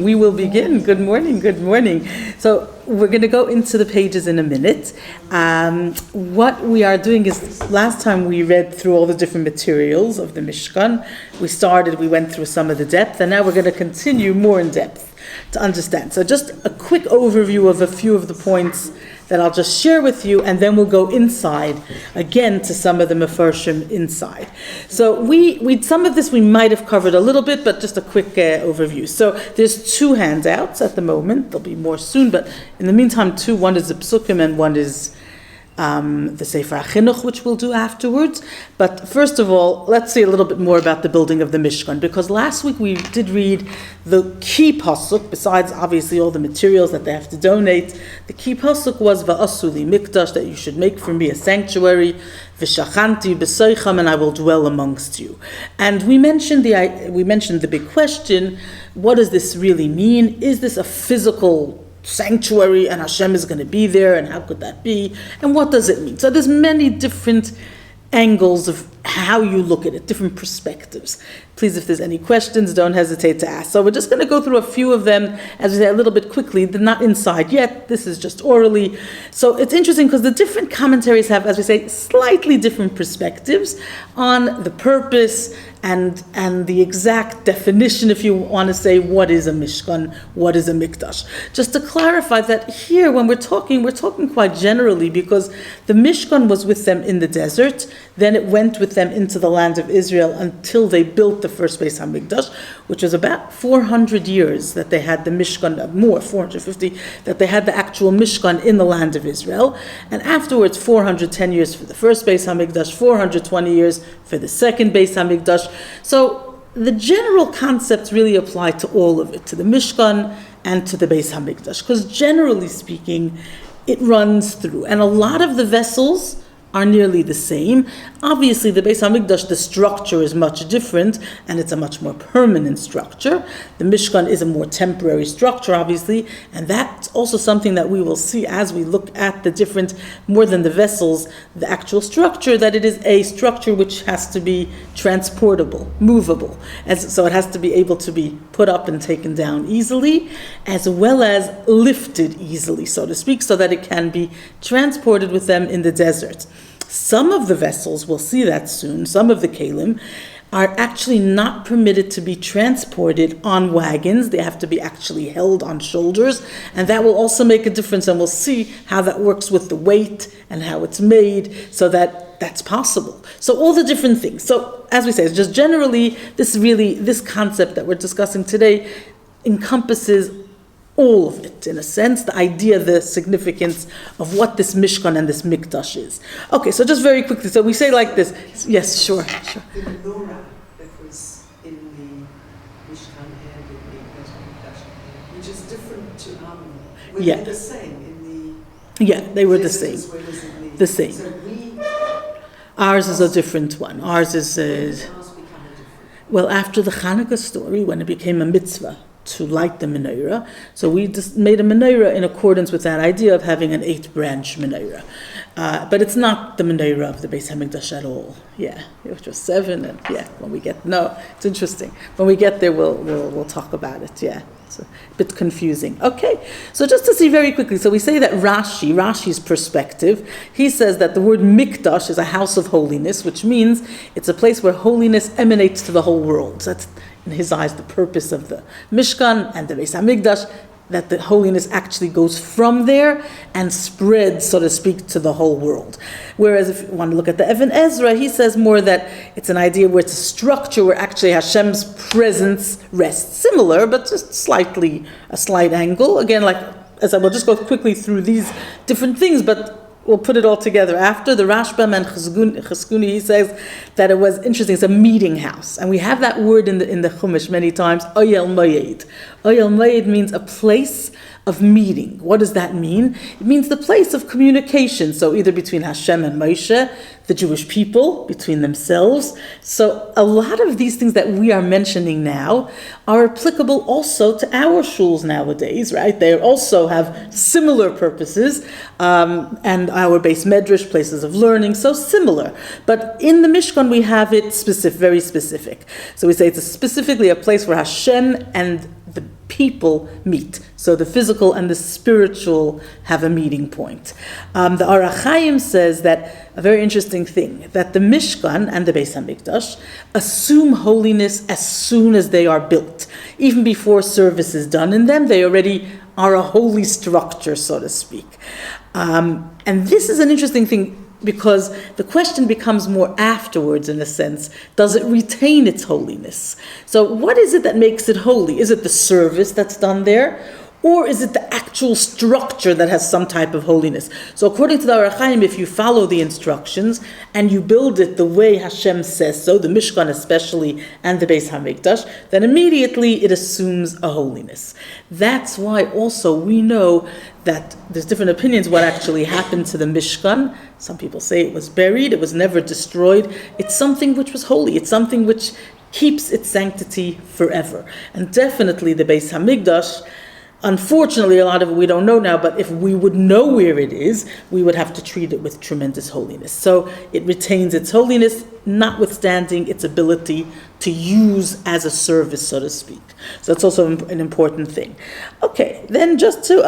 We will begin. Good morning, good morning. So we're going to go into the pages in a minute. What we are doing is, last time we read through all the different materials of the Mishkan. We went through some of the depth, and now we're going to continue more in depth to understand. So just a quick overview of a few of the points that I'll just share with you, and then we'll go inside again to some of the Mefarshim inside. So we some of this we might have covered a little bit, but just a quick overview. So there's two handouts at the moment. There'll be more soon, but in the meantime, one is the Psukim and one is the Sefer HaChinuch, which we'll do afterwards. But first of all, let's say a little bit more about the building of the Mishkan, because last week we did read the key pasuk, besides obviously all the materials that they have to donate. The key pasuk was Va'asu li mikdash, that you should make for me a sanctuary, V'shachanti b'soicham, and I will dwell amongst you. And we mentioned the big question: what does this really mean? Is this a physical sanctuary and Hashem is going to be there, and how could that be, and what does it mean? So there's many different angles of how you look at it, different perspectives. Please, if there's any questions, don't hesitate to ask. So we're just going to go through a few of them, as we say, a little bit quickly. They're not inside yet. This is just orally. So it's interesting because the different commentaries have, as we say, slightly different perspectives on the purpose and the exact definition, if you want to say, what is a Mishkan, what is a Mikdash. Just to clarify that here, when we're talking quite generally, because the Mishkan was with them in the desert, then it went with them into the land of Israel until they built the first Beis HaMikdash, which was about 400 years that they had the Mishkan, more, 450, that they had the actual Mishkan in the land of Israel. And afterwards, 410 years for the first Beis HaMikdash, 420 years for the second Beis HaMikdash. So the general concepts really apply to all of it, to the Mishkan and to the Beis HaMikdash, because generally speaking, it runs through. And a lot of the vessels are nearly the same. Obviously, the Beis HaMikdash, the structure is much different, and it's a much more permanent structure. The Mishkan is a more temporary structure, obviously, and that's also something that we will see as we look at the different, more than the vessels, the actual structure, that it is a structure which has to be transportable, movable, so it has to be able to be put up and taken down easily, as well as lifted easily, so to speak, so that it can be transported with them in the desert. Some of the vessels, we'll see that soon, some of the kelim are actually not permitted to be transported on wagons. They have to be actually held on shoulders, and that will also make a difference, and we'll see how that works with the weight and how it's made so that that's possible. So all the different things. So as we say, it's just generally, this concept that we're discussing today encompasses all of it, in a sense, the idea, the significance of what this Mishkan and this Mikdash is. Okay, so just very quickly, so we say like this. Yes, sure. The menorah that was in the Mishkan and in the Mikdash, which is different to our menorah. Were they the same in the... Yeah, they were the same. The same. So ours is a different one. Ours is... well, after the Hanukkah story, when it became a mitzvah to light the menorah, so we just made a menorah in accordance with that idea of having an 8-branch menorah. But it's not the menorah of the Beis HaMikdash at all. Yeah, it was 7, and it's interesting. When we get there, we'll talk about it. Yeah, it's a bit confusing. Okay, so just to see very quickly, so we say that Rashi's perspective, he says that the word Mikdash is a house of holiness, which means it's a place where holiness emanates to the whole world. That's, in his eyes, the purpose of the Mishkan and the Beis HaMikdash, that the holiness actually goes from there and spreads, so to speak, to the whole world. Whereas if you want to look at the Even Ezra, he says more that it's an idea where it's a structure where actually Hashem's presence rests. Similar, but just a slight angle. Again, like, as I will just go quickly through these different things, but we'll put it all together. After the Rashbam and Cheskuni, he says that it was interesting. It's a meeting house, and we have that word in the Chumash many times. Oyel Moyed. Oyel Moyed means a place of meeting. What does that mean? It means the place of communication. So either between Hashem and Moshe, the Jewish people, between themselves. So a lot of these things that we are mentioning now are applicable also to our shuls nowadays, right? They also have similar purposes, and our base medrash, places of learning, so similar. But in the Mishkan we have it very specific. So we say it's specifically a place where Hashem and the people meet. So the physical and the spiritual have a meeting point. The Orach Chaim says that a very interesting thing, that the Mishkan and the Beis HaMikdash assume holiness as soon as they are built. Even before service is done in them, they already are a holy structure, so to speak. And this is an interesting thing, because the question becomes more afterwards, in a sense. Does it retain its holiness? So what is it that makes it holy? Is it the service that's done there? Or is it the actual structure that has some type of holiness? So according to the Orach Chaim, if you follow the instructions and you build it the way Hashem says so, the Mishkan especially and the Beis HaMikdash, then immediately it assumes a holiness. That's why also we know that there's different opinions what actually happened to the Mishkan. Some people say it was buried, it was never destroyed. It's something which was holy. It's something which keeps its sanctity forever. And definitely the Beis HaMikdash, unfortunately, a lot of it we don't know now, but if we would know where it is, we would have to treat it with tremendous holiness. So it retains its holiness, notwithstanding its ability to use as a service, so to speak. So that's also an important thing. Okay, then just to,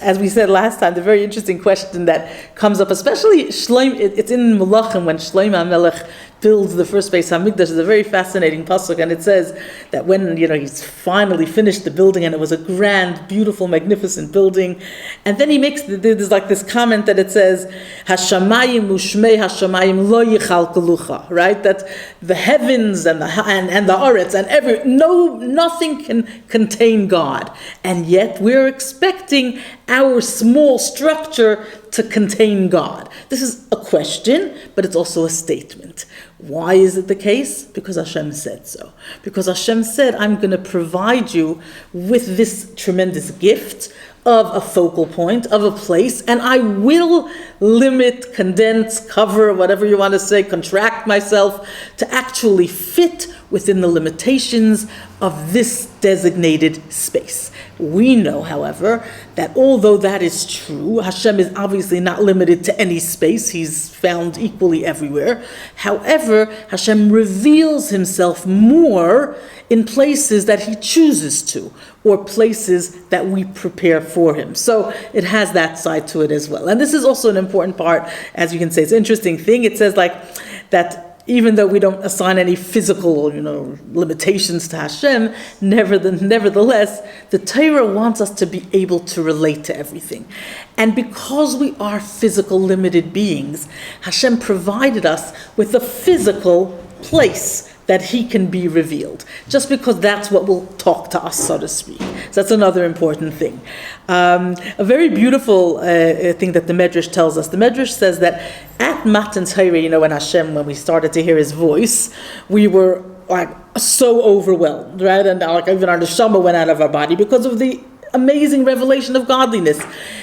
as we said last time, the very interesting question that comes up, especially it's in Melachim when Shlomo HaMelech builds the first Beis HaMikdash. Is a very fascinating pasuk, and it says that when he's finally finished the building, and it was a grand, beautiful, magnificent building, and then he makes there's like this comment that it says Hashamayim u'shmei Hashamayim lo yichalkelucha, right? That the heavens and the aretz and nothing can contain God, and yet we're expecting our small structure to contain God. This is a question, but it's also a statement. Why is it the case? Because Hashem said so. Because Hashem said, I'm going to provide you with this tremendous gift of a focal point, of a place, and I will limit, condense, cover, whatever you want to say, contract myself to actually fit within the limitations of this designated space. We know, however, that although that is true, Hashem is obviously not limited to any space. He's found equally everywhere. However, Hashem reveals himself more in places that he chooses to, or places that we prepare for him. So it has that side to it as well. And this is also an important part, as you can say. It's an interesting thing. It says like that even though we don't assign any physical, limitations to Hashem, nevertheless, the Torah wants us to be able to relate to everything. And because we are physical, limited beings, Hashem provided us with a physical place that he can be revealed, just because that's what will talk to us, so to speak. So that's another important thing. A very beautiful thing that the Medrash tells us. The Medrash says that at Matan Torah, when we started to hear his voice, we were like so overwhelmed, right? And like even our neshama went out of our body because of the amazing revelation of godliness.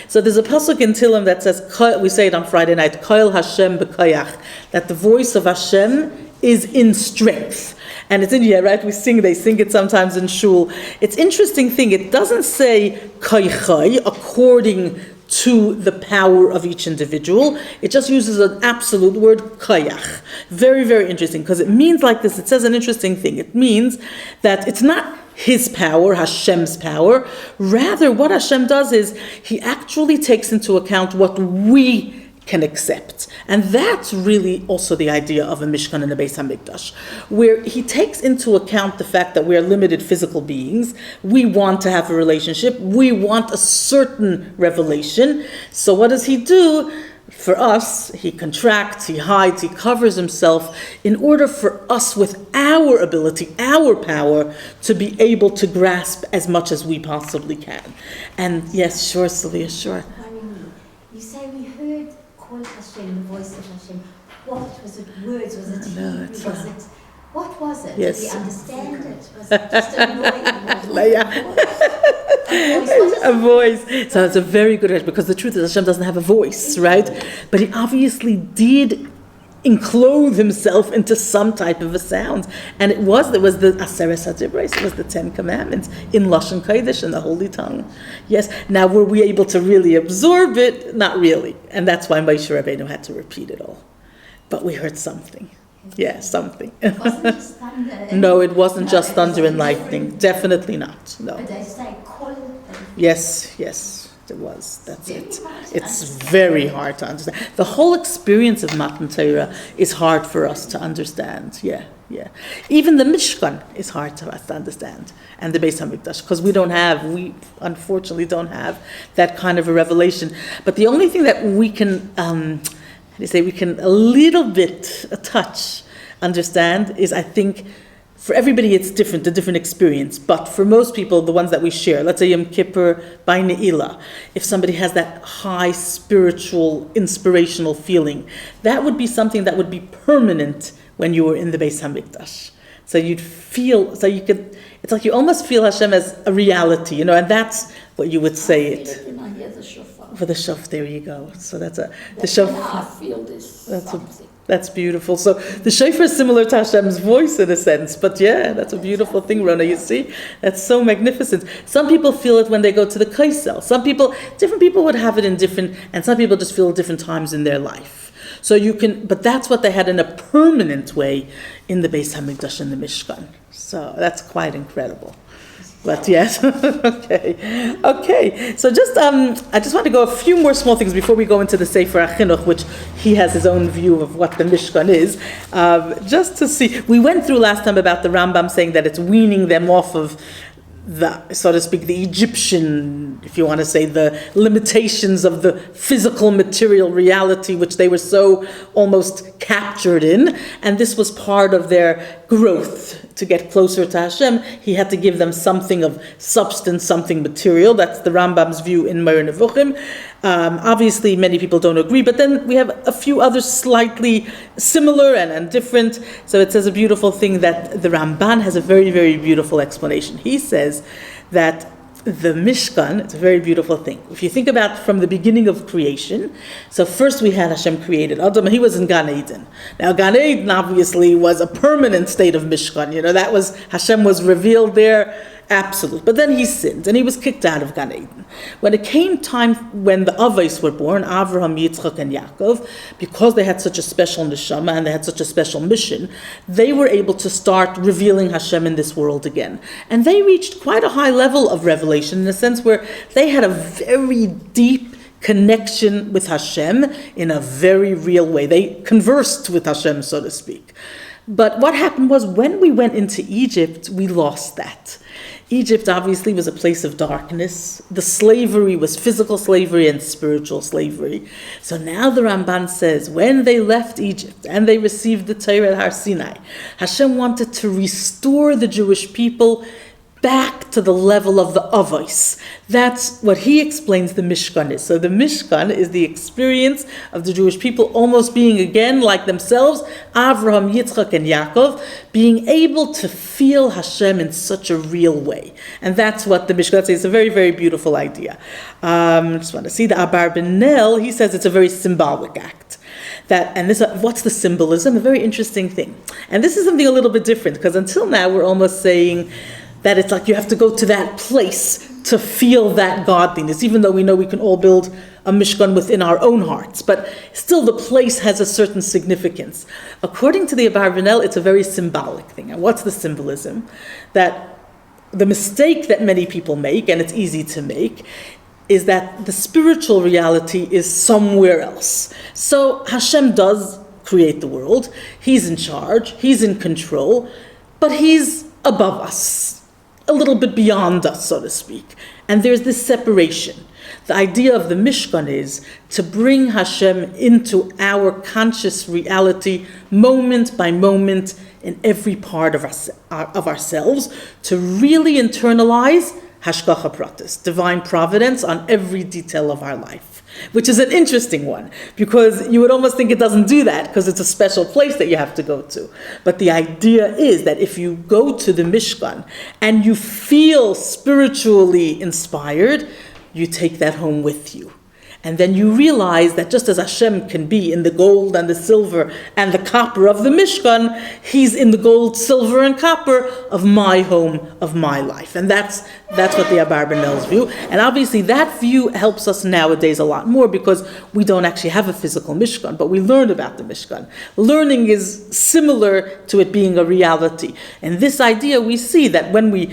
So there's a pasuk in Tehillim that says, we say it on Friday night, Koil Hashem b'koyach, that the voice of Hashem is in strength. And it's in here, right? They sing it sometimes in shul. It's interesting thing, it doesn't say koychai, according to the power of each individual. It just uses an absolute word, koyach. Very, very interesting, because it means like this. It says an interesting thing. It means that it's not his power, Hashem's power. Rather, what Hashem does is he actually takes into account what we can accept. And that's really also the idea of a Mishkan and a Beis HaMikdash, where he takes into account the fact that we are limited physical beings. We want to have a relationship. We want a certain revelation. So what does he do? For us, he contracts, he hides, he covers himself in order for us, with our ability, our power, to be able to grasp as much as we possibly can. And yes, sure, Sylvia, sure. You say we heard Hashem, the voice of Hashem. What was it? Words? Was it Hebrew? Was it? What was it? Yes. Did we understand it? Was it just annoying? A voice. So it's a very good question, because the truth is Hashem doesn't have a voice, right? But he obviously did enclose himself into some type of a sound. And there was the Aseres HaDibros, it was the 10 Commandments in Lashon Kodesh, in the Holy Tongue. Yes. Now, were we able to really absorb it? Not really. And that's why Moshe Rabbeinu had to repeat it all. But we heard something. Yeah, something. It wasn't just thunder. No, it wasn't just thunder and lightning. Definitely not. No. But they say, Yes, it was. That's it. It's very hard to understand. The whole experience of Matan Torah is hard for us to understand. Yeah. Even the Mishkan is hard to us to understand, and the Beis Hamikdash, because we unfortunately don't have that kind of a revelation. But the only thing that we can, we can a little bit, a touch, understand is, I think, for everybody it's different, a different experience. But for most people, the ones that we share, let's say Yom Kippur by Ne'ilah, if somebody has that high spiritual, inspirational feeling, that would be something that would be permanent when you were in the Beis Hamikdash. So it's like you almost feel Hashem as a reality, and that's what you would say it. For the shofar, there you go. So the shofar. I feel this. That's beautiful. So the shofar is similar to Hashem's voice in a sense, but yeah, that's a beautiful thing, Rona. You see, that's so magnificent. Some people feel it when they go to the kaisel. Different people would have it in different, and some people just feel it different times in their life. So but that's what they had in a permanent way in the Beis Hamikdash and the Mishkan. So that's quite incredible. But yes, okay. So I just want to go a few more small things before we go into the Sefer HaChinuch, which he has his own view of what the Mishkan is. Just to see, we went through last time about the Rambam saying that it's weaning them off of so to speak, the Egyptian, if you want to say, the limitations of the physical material reality, which they were so almost captured in. And this was part of their growth. To get closer to Hashem, he had to give them something of substance, something material. That's the Rambam's view in Moreh Nevuchim. Obviously, many people don't agree, but then we have a few others slightly similar and different. So it says a beautiful thing that the Ramban has a very, very beautiful explanation. He says that the Mishkan, it's a very beautiful thing. If you think about from the beginning of creation, so first we had Hashem created Adam, he was in Gan Eden. Now Gan Eden obviously was a permanent state of Mishkan, that was, Hashem was revealed there, absolute. But then he sinned and he was kicked out of Gan Eden. When it came time when the Avos were born, Avraham, Yitzchak, and Yaakov, because they had such a special neshama and they had such a special mission, they were able to start revealing Hashem in this world again. And they reached quite a high level of revelation in a sense where they had a very deep connection with Hashem in a very real way. They conversed with Hashem, so to speak. But what happened was when we went into Egypt, we lost that. Egypt obviously was a place of darkness. The slavery was physical slavery and spiritual slavery. So now the Ramban says, when they left Egypt and they received the Torah at Har Sinai, Hashem wanted to restore the Jewish people back to the level of the Avos. That's what he explains the Mishkan is. So the Mishkan is the experience of the Jewish people almost being again like themselves, Avraham, Yitzchak, and Yaakov, being able to feel Hashem in such a real way. And that's what the Mishkan says. It's a very, very beautiful idea. I just want to see the Abarbanel, he says it's a very symbolic act. What's the symbolism? A very interesting thing. And this is something a little bit different, because until now we're almost saying that it's like you have to go to that place to feel that godliness, even though we know we can all build a Mishkan within our own hearts. But still the place has a certain significance. According to the Abarbanel, it's a very symbolic thing. And what's the symbolism? That the mistake that many people make, and it's easy to make, is that the spiritual reality is somewhere else. So Hashem does create the world. He's in charge. He's in control. But he's above us, a little bit beyond us, so to speak. And there's this separation. The idea of the Mishkan is to bring Hashem into our conscious reality, moment by moment, in every part of ourselves, to really internalize Hashgacha Pratis, divine providence on every detail of our life. which is an interesting one, because you would almost think it doesn't do that because it's a special place that you have to go to. But the idea is that if you go to the Mishkan and you feel spiritually inspired, you take that home with you. And then you realize that just as Hashem can be in the gold and the silver and the copper of the Mishkan, He's in the gold, silver, and copper of my home, of my life. And that's what the Abarbanel's view. And obviously that view helps us nowadays a lot more because we don't actually have a physical Mishkan, but we learn about the Mishkan. Learning is similar to it being a reality. And this idea we see that when we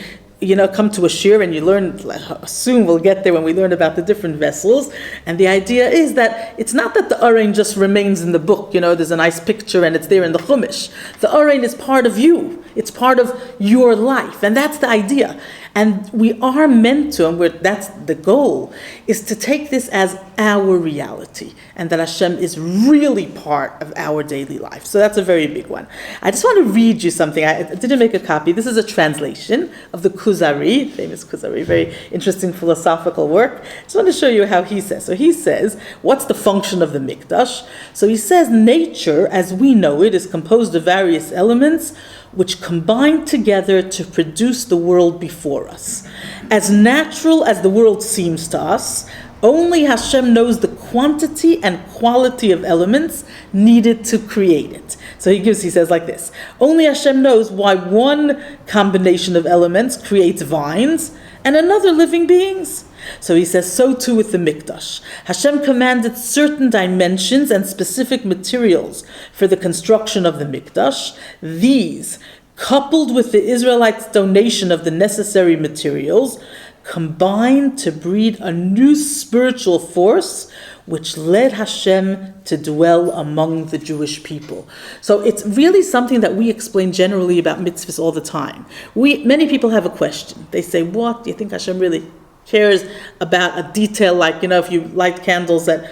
come to a shir and you learn, soon we'll get there when we learn about the different vessels. And the idea is that it's not that the Arein just remains in the book, there's a nice picture and it's there in the Chumash. The Arein is part of you. It's part of your life. And that's the idea. And we are meant to, and that's the goal, is to take this as our reality, and that Hashem is really part of our daily life. So that's a very big one. I just want to read you something. I didn't make a copy. This is a translation of the Kuzari, famous Kuzari, very interesting philosophical work. I just want to show you how he says. So he says, what's the function of the Mikdash? So he says, nature, as we know it, is composed of various elements which combine together to produce the world before us. As natural as the world seems to us, only Hashem knows the quantity and quality of elements needed to create it. So he says like this, only Hashem knows why one combination of elements creates vines and another living beings. So he says, so too with the Mikdash. Hashem commanded certain dimensions and specific materials for the construction of the Mikdash. These, coupled with the Israelites' donation of the necessary materials, combined to breed a new spiritual force which led Hashem to dwell among the Jewish people. So it's really something that we explain generally about mitzvahs all the time. Many people have a question. They say, what? Do you think Hashem really cares about a detail like, if you light candles at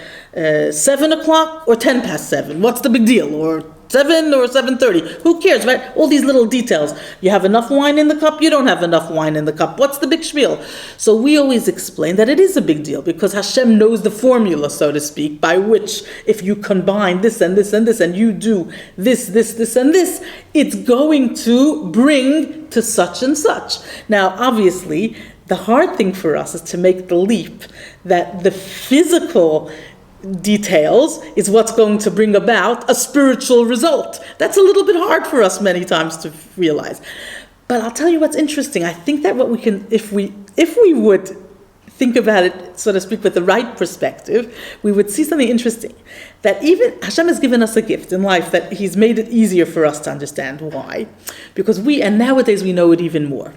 7 o'clock or 10 past 7? What's the big deal? Or 7 or 7:30? Who cares, right? All these little details. You have enough wine in the cup, you don't have enough wine in the cup. What's the big spiel? So we always explain that it is a big deal because Hashem knows the formula, so to speak, by which if you combine this and this and this and you do this, and this, it's going to bring to such and such. Now, obviously, the hard thing for us is to make the leap that the physical details is what's going to bring about a spiritual result. That's a little bit hard for us many times to realize. But I'll tell you what's interesting. I think that what we can, if we would think about it, so to speak, with the right perspective, we would see something interesting. That even Hashem has given us a gift in life that He's made it easier for us to understand. Why? Because and nowadays we know it even more.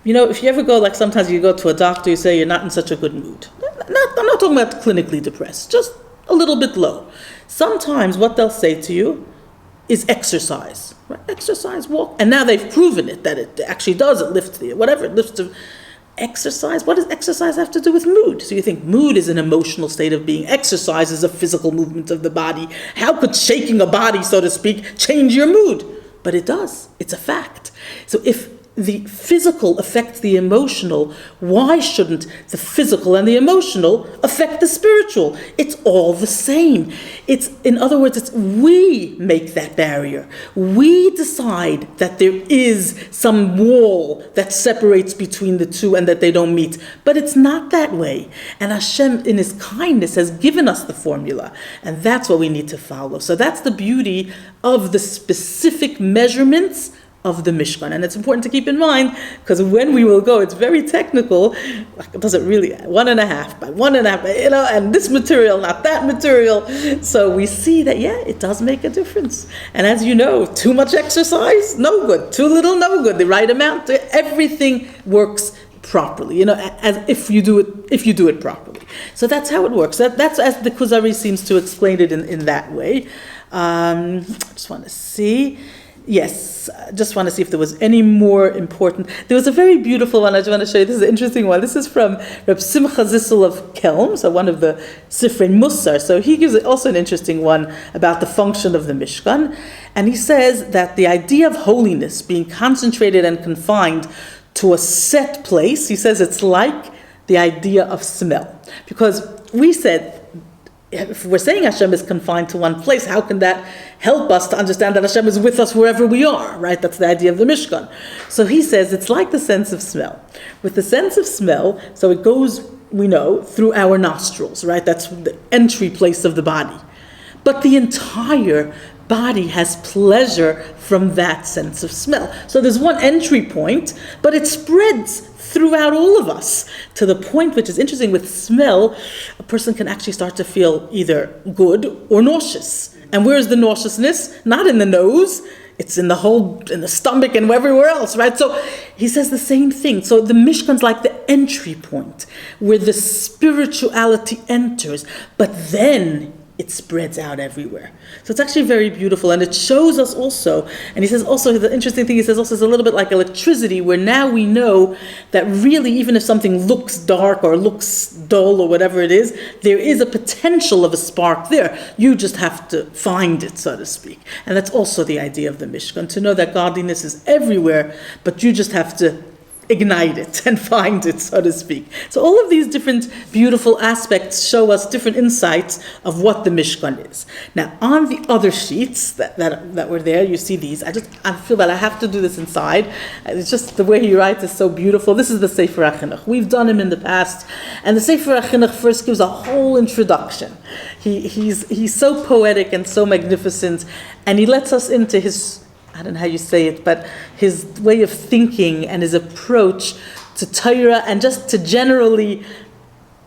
If you ever go, sometimes you go to a doctor, you say you're not in such a good mood. I'm not talking about clinically depressed, just a little bit low. Sometimes what they'll say to you is exercise. Right? Exercise, walk. And now they've proven it, that it actually does. It lifts whatever, it lifts to exercise. What does exercise have to do with mood? So you think mood is an emotional state of being. Exercise is a physical movement of the body. How could shaking a body, so to speak, change your mood? But it does. It's a fact. So if the physical affects the emotional, why shouldn't the physical and the emotional affect the spiritual? It's all the same. In other words, we make that barrier. We decide that there is some wall that separates between the two and that they don't meet. But it's not that way. And Hashem, in His kindness, has given us the formula. And that's what we need to follow. So that's the beauty of the specific measurements of the Mishkan. And it's important to keep in mind, because when we will go, it's very technical. Does it really 1.5 by 1.5, and this material, not that material. So we see that, it does make a difference. And as you know, too much exercise, no good. Too little, no good. The right amount, everything works properly, as if you do it properly. So that's how it works. That's as the Kuzari seems to explain it in that way. I just want to see. Yes, I just want to see if there was any more important. There was a very beautiful one I just want to show you. This is an interesting one. This is from Reb Simcha Zissel of Kelm, so one of the Sifrei Musar. So he gives also an interesting one about the function of the Mishkan. And he says that the idea of holiness being concentrated and confined to a set place, he says it's like the idea of smell. Because we said if we're saying Hashem is confined to one place, how can that help us to understand that Hashem is with us wherever we are, right? That's the idea of the Mishkan. So he says it's like the sense of smell. With the sense of smell, so it goes, we know, through our nostrils, right? That's the entry place of the body. But the entire body has pleasure from that sense of smell. So there's one entry point, but it spreads throughout all of us to the point, which is interesting, with smell, a person can actually start to feel either good or nauseous. And where's the nauseousness? Not in the nose, it's in the stomach and everywhere else, right? So he says the same thing. So the Mishkan's like the entry point where the spirituality enters, but then it spreads out everywhere. So it's actually very beautiful, and it shows us also, and he says also, the interesting thing he says also is a little bit like electricity, where now we know that really, even if something looks dark or looks dull or whatever it is, there is a potential of a spark there. You just have to find it, so to speak. And that's also the idea of the Mishkan, to know that godliness is everywhere, but you just have to ignite it and find it, so to speak. So all of these different beautiful aspects show us different insights of what the Mishkan is. Now, on the other sheets that were there, you see these. I feel that I have to do this inside. It's just the way he writes is so beautiful. This is the Sefer HaChinuch. We've done him in the past, and the Sefer HaChinuch first gives a whole introduction. He's so poetic and so magnificent, and he lets us into his, I don't know how you say it, but his way of thinking and his approach to Torah and just to generally,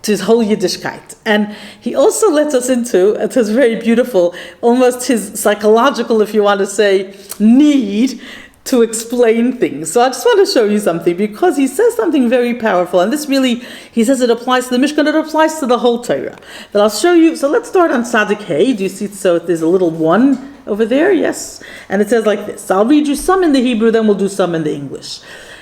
to his whole Yiddishkeit. And he also lets us into, it was very beautiful, almost his psychological, if you want to say, need to explain things. So I just want to show you something, because he says something very powerful, and this really, he says it applies to the Mishkan, it applies to the whole Torah. But I'll show you, so let's start on Tzadik Hey. Do you see, so there's a little one over there, yes? And it says like this. So I'll read you some in the Hebrew, then we'll do some in the English.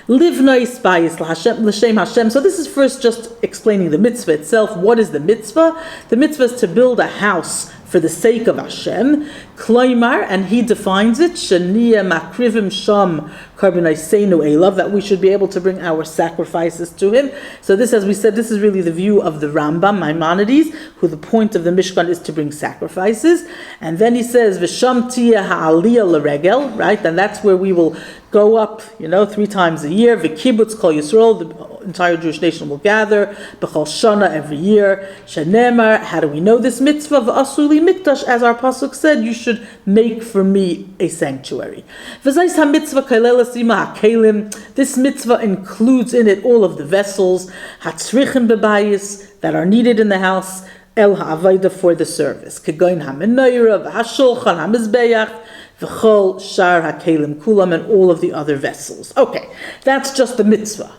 Livnois bayis l'Hashem Hashem. So this is first just explaining the mitzvah itself. What is the mitzvah? The mitzvah is to build a house for the sake of Hashem. Kloimar, and he defines it, Shaniya makrivim sham karbonaisenu elav, that we should be able to bring our sacrifices to him. So this, as we said, this is really the view of the Rambam, Maimonides, who the point of the Mishkan is to bring sacrifices. And then he says, V'sham tiyah ha'aliyah l'regel, right? And that's where we will go up, 3 times a year. V'kibbutz kol Yisrael, the entire Jewish nation will gather. B'chol shana, every year. Shenemar, how do we know this mitzvah? V'asuli mikdash, as our pasuk said, you should make for me a sanctuary. V'zayis ha-mitzvah kailelas ima ha-kelim. This mitzvah includes in it all of the vessels, hatzrichim bebayis, that are needed in the house, el ha'avayda, for the service. Kegoin ha-menorah, v'hashulchan ha-mizbeach, v'chol shar ha-kelim kulam, and all of the other vessels. Okay, that's just the mitzvah.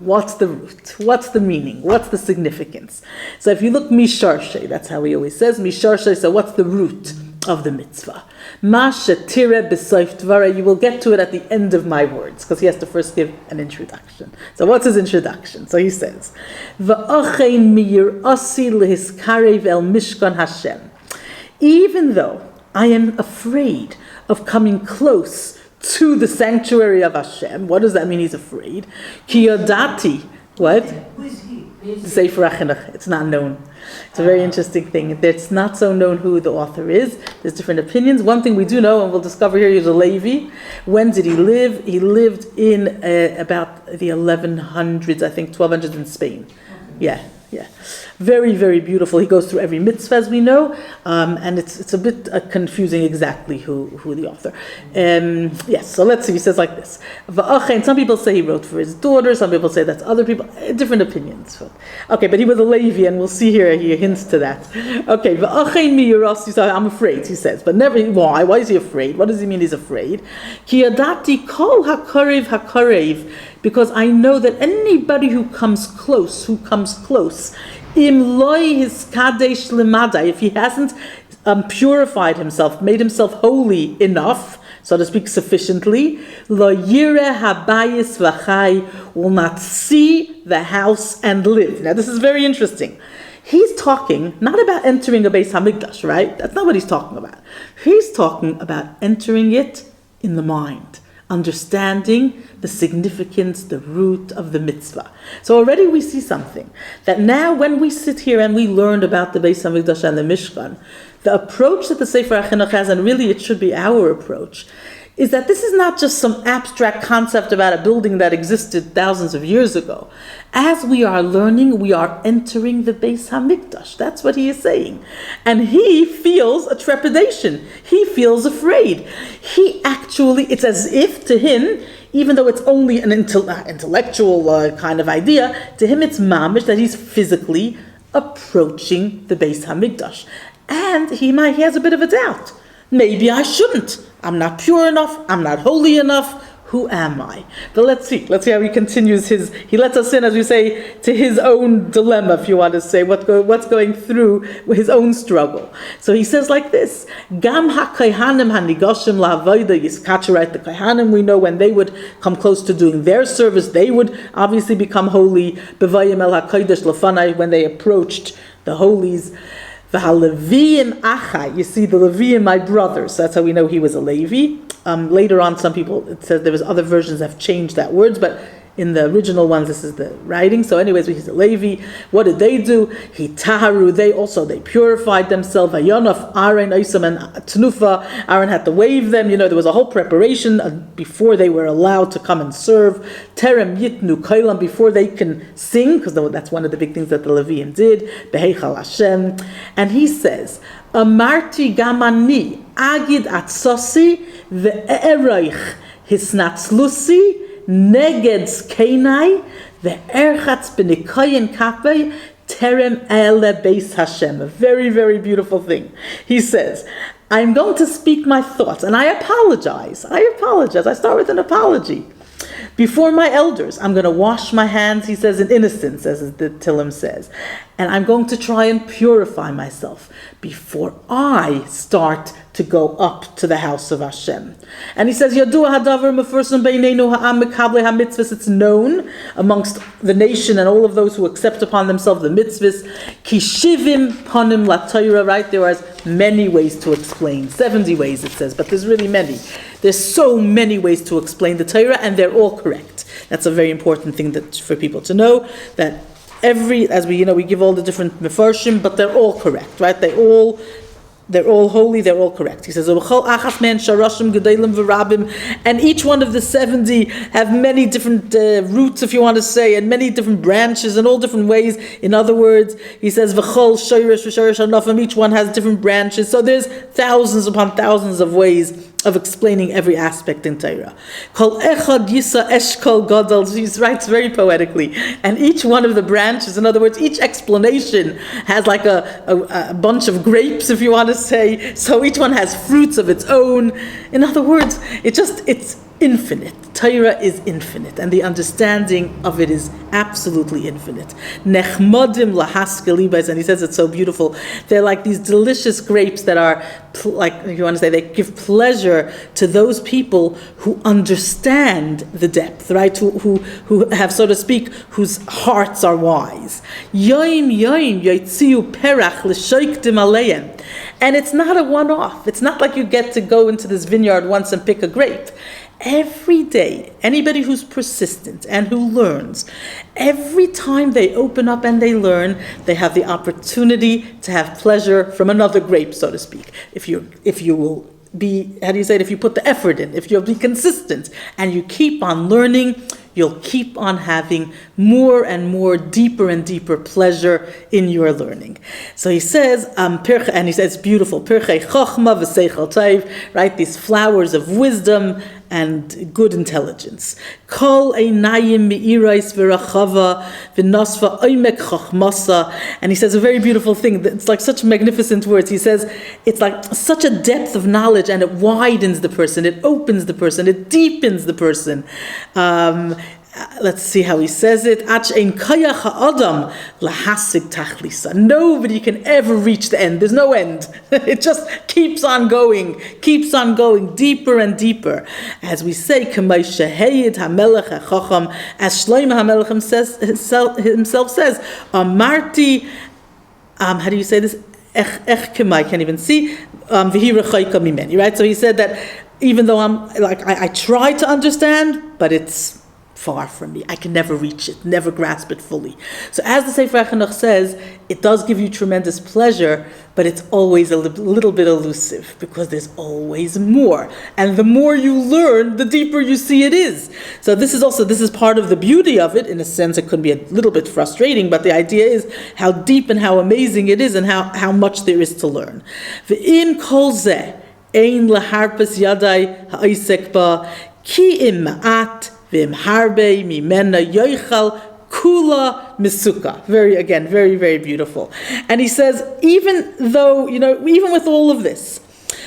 What's the root? What's the meaning? What's the significance? So if you look misharshe, that's how he always says misharshe. So what's the root of the mitzvah? Ma shetire b'soif dvara. You will get to it at the end of my words, because he has to first give an introduction. So what's his introduction? So he says, V'achein miyirasi lehiskarev el mishkan Hashem. Even though I am afraid of coming close to the sanctuary of Hashem. What does that mean? He's afraid. Ki yodati. What? Who is he? The Sefer HaChinuch. It's not known. It's a very interesting thing. It's not so known who the author is. There's different opinions. One thing we do know, and we'll discover here, he's a Levi. When did he live? He lived in about the 1100s, I think, 1200s in Spain. Yeah. Very, very beautiful. He goes through every mitzvah, as we know, and it's a bit confusing exactly who the author. Yes, so let's see. He says like this. V'achein, some people say he wrote for his daughter, some people say that's other people, different opinions. Okay, but he was a Levi, and we'll see here, he hints to that. Okay, v'achein mi yirasi, so I'm afraid, he says, but never, why? Why is he afraid? What does he mean he's afraid? Ki yadati kol hakarev, because I know that anybody who comes close, im loy his kadesh lemada, if he hasn't purified himself, made himself holy enough, so to speak, sufficiently, lo yireh habayis v'chai, will not see the house and live. Now this is very interesting. He's talking not about entering a Beis Hamikdash, right? That's not what he's talking about. He's talking about entering it in the mind, understanding the significance, the root of the mitzvah. So already we see something, that now when we sit here and we learned about the Beis HaMikdash and the Mishkan, the approach that the Sefer HaChinuch has, and really it should be our approach, is that this is not just some abstract concept about a building that existed thousands of years ago. As we are learning, we are entering the Beis HaMikdash. That's what he is saying. And he feels a trepidation. He feels afraid. It's as if to him, even though it's only an intellectual kind of idea, to him it's mamish that he's physically approaching the Beis HaMikdash. And he has a bit of a doubt. Maybe I shouldn't. I'm not pure enough. I'm not holy enough. Who am I? But let's see how he continues he lets us in, as we say, to his own dilemma, if you want to say, what's going through his own struggle. So he says like this, Gam ha-kaihanim ha-nigoshim la-avoda yiskacher, right? The kaihanim, we know when they would come close to doing their service, they would obviously become holy, bevayim el ha-kodesh lefanai, when they approached the holies. V'ha-Leviim achai, you see the Leviim, my brothers. That's how we know he was a Levi. Later on, some people, it says there was other versions that have changed that words, but in the original ones, this is the writing. So anyways, he's a Levi. What did they do? Taharu, they purified themselves. Vayonof, Aaron, Isam, and Tnufa. Aaron had to wave them. There was a whole preparation before they were allowed to come and serve. Terem Yitnu Kailam, before they can sing, because that's one of the big things that the Leviim did. Beheichal Hashem. And he says, Amarti Gamani, Agid Atsosi, Ve'eroich, Hisnatzlusi, Neged Kenai, the Erchatz Benikoyen Kapei, Terem Ele Beis Hashem. A very, very beautiful thing. He says, I'm going to speak my thoughts, and I apologize. I start with an apology. Before my elders, I'm going to wash my hands, he says, in innocence, as the Tillim says. And I'm going to try and purify myself before I start to go up to the house of Hashem. And he says, Yadua hadavar mefursum beinenu ha'am mekable ha'mitzvahs. It's known amongst the nation and all of those who accept upon themselves the mitzvahs. Ki shivim panim la'Torah, right? There are many ways to explain. 70 ways it says, but there's really many. There's so many ways to explain the Torah, and they're all correct. That's a very important thing for people to know, that as we give all the different mefarshim, but they're all correct, right? They're all holy, they're all correct. He says, and each one of the 70 have many different roots, if you want to say, and many different branches in all different ways. In other words, he says, each one has different branches. So there's thousands upon thousands of ways of explaining every aspect in Torah. Kol echad yisa eshkol gadol. He writes very poetically. And each one of the branches, in other words, each explanation has like a bunch of grapes, if you want to say. So each one has fruits of its own. In other words, it's infinite. Torah is infinite, and the understanding of it is absolutely infinite. Nechmodim lahaskelibas, and he says it's so beautiful. They're like these delicious grapes that are, like, if you want to say, they give pleasure to those people who understand the depth, right? Who have, so to speak, whose hearts are wise. Yoim yotziu perach l'shoikdim aleim. And it's not a one-off. It's not like you get to go into this vineyard once and pick a grape. Every day, anybody who's persistent and who learns, every time they open up and they learn, they have the opportunity to have pleasure from another grape, so to speak. If you will be, if you put the effort in, if you'll be consistent and you keep on learning, you'll keep on having more and more, deeper and deeper pleasure in your learning. So he says, and he says, beautiful, Pirchei Chochma v'Seichel Tov, right? These flowers of wisdom and good intelligence. Kol einayim mi'irais v'rachava v'nosva oimek chochmasa. And he says a very beautiful thing. It's like such magnificent words. He says it's like such a depth of knowledge, and it widens the person, it opens the person, it deepens the person. Let's see how he says it. Nobody can ever reach the end. There's no end. It just keeps on going, deeper and deeper. As we say, as Shlomo HaMelech himself says, Amarti, how do you say this? I can't even see. Right? So he said that even though I try to understand, but it's far from me. I can never reach it, never grasp it fully. So as the Sefer HaChinuch says, it does give you tremendous pleasure, but it's always a little bit elusive, because there's always more. And the more you learn, the deeper you see it is. So this is part of the beauty of it. In a sense, it could be a little bit frustrating, but the idea is how deep and how amazing it is, and how much there is to learn. V'im kol zeh ein laharpes yadai ha'isek ba ki im ma'at v'im harbe mimena yoichal kula misuka. Very, very beautiful. And he says, even though, even with all of this,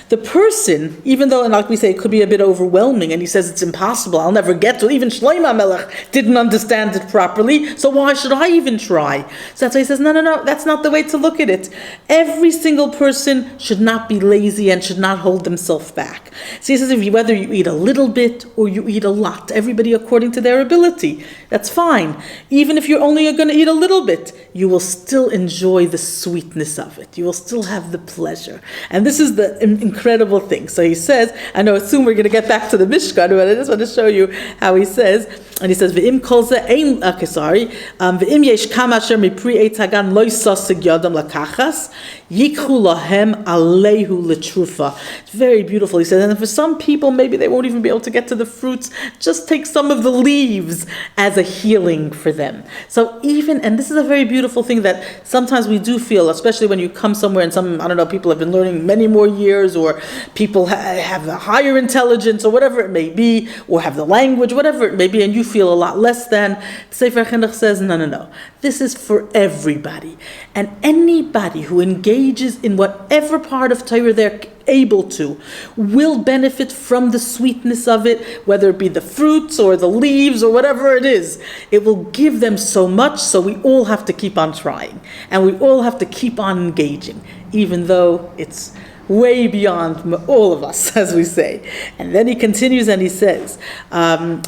the person, even though, and like we say, it could be a bit overwhelming, and he says it's impossible, I'll never get to it. Even Shlomo Melech didn't understand it properly, so why should I even try? So that's why he says, no, that's not the way to look at it. Every single person should not be lazy and should not hold themselves back. So he says, whether you eat a little bit or you eat a lot, everybody according to their ability, that's fine. Even if you're only going to eat a little bit, you will still enjoy the sweetness of it. You will still have the pleasure. And this is the incredible thing. So he says, I know soon we're going to get back to the Mishkan, but I just want to show you how he says, and he says, V'im kol ze ein, V'im yesh kam asher mipri eitz hagan lo yisasig yodam lakachas, yikhu lahem alehu letrufa. It's very beautiful. He says, and for some people, maybe they won't even be able to get to the fruits. Just take some of the leaves as a healing for them. So and this is a very beautiful thing that sometimes we do feel, especially when you come somewhere and people have been learning many more years, or people have a higher intelligence, or whatever it may be, or have the language, whatever it may be, and you feel a lot less than. Sefer Chinuch says, no. This is for everybody. And anybody who engages in whatever part of Torah they're able to will benefit from the sweetness of it, whether it be the fruits or the leaves or whatever it is. It will give them so much, so we all have to keep on trying. And we all have to keep on engaging, even though it's way beyond all of us, as we say. And then he continues and he says, me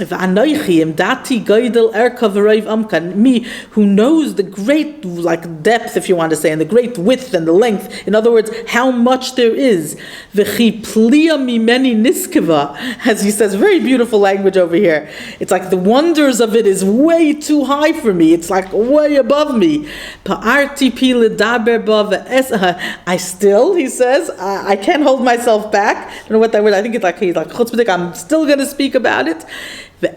who knows the great depth, if you want to say, and the great width and the length, in other words, how much there is, as he says, very beautiful language over here. It's like the wonders of it is way too high for me. It's like way above me. I still, he says, I can't hold myself back. I don't know what that word. I think it's like chutzpahdik. I'm still going to speak about it. I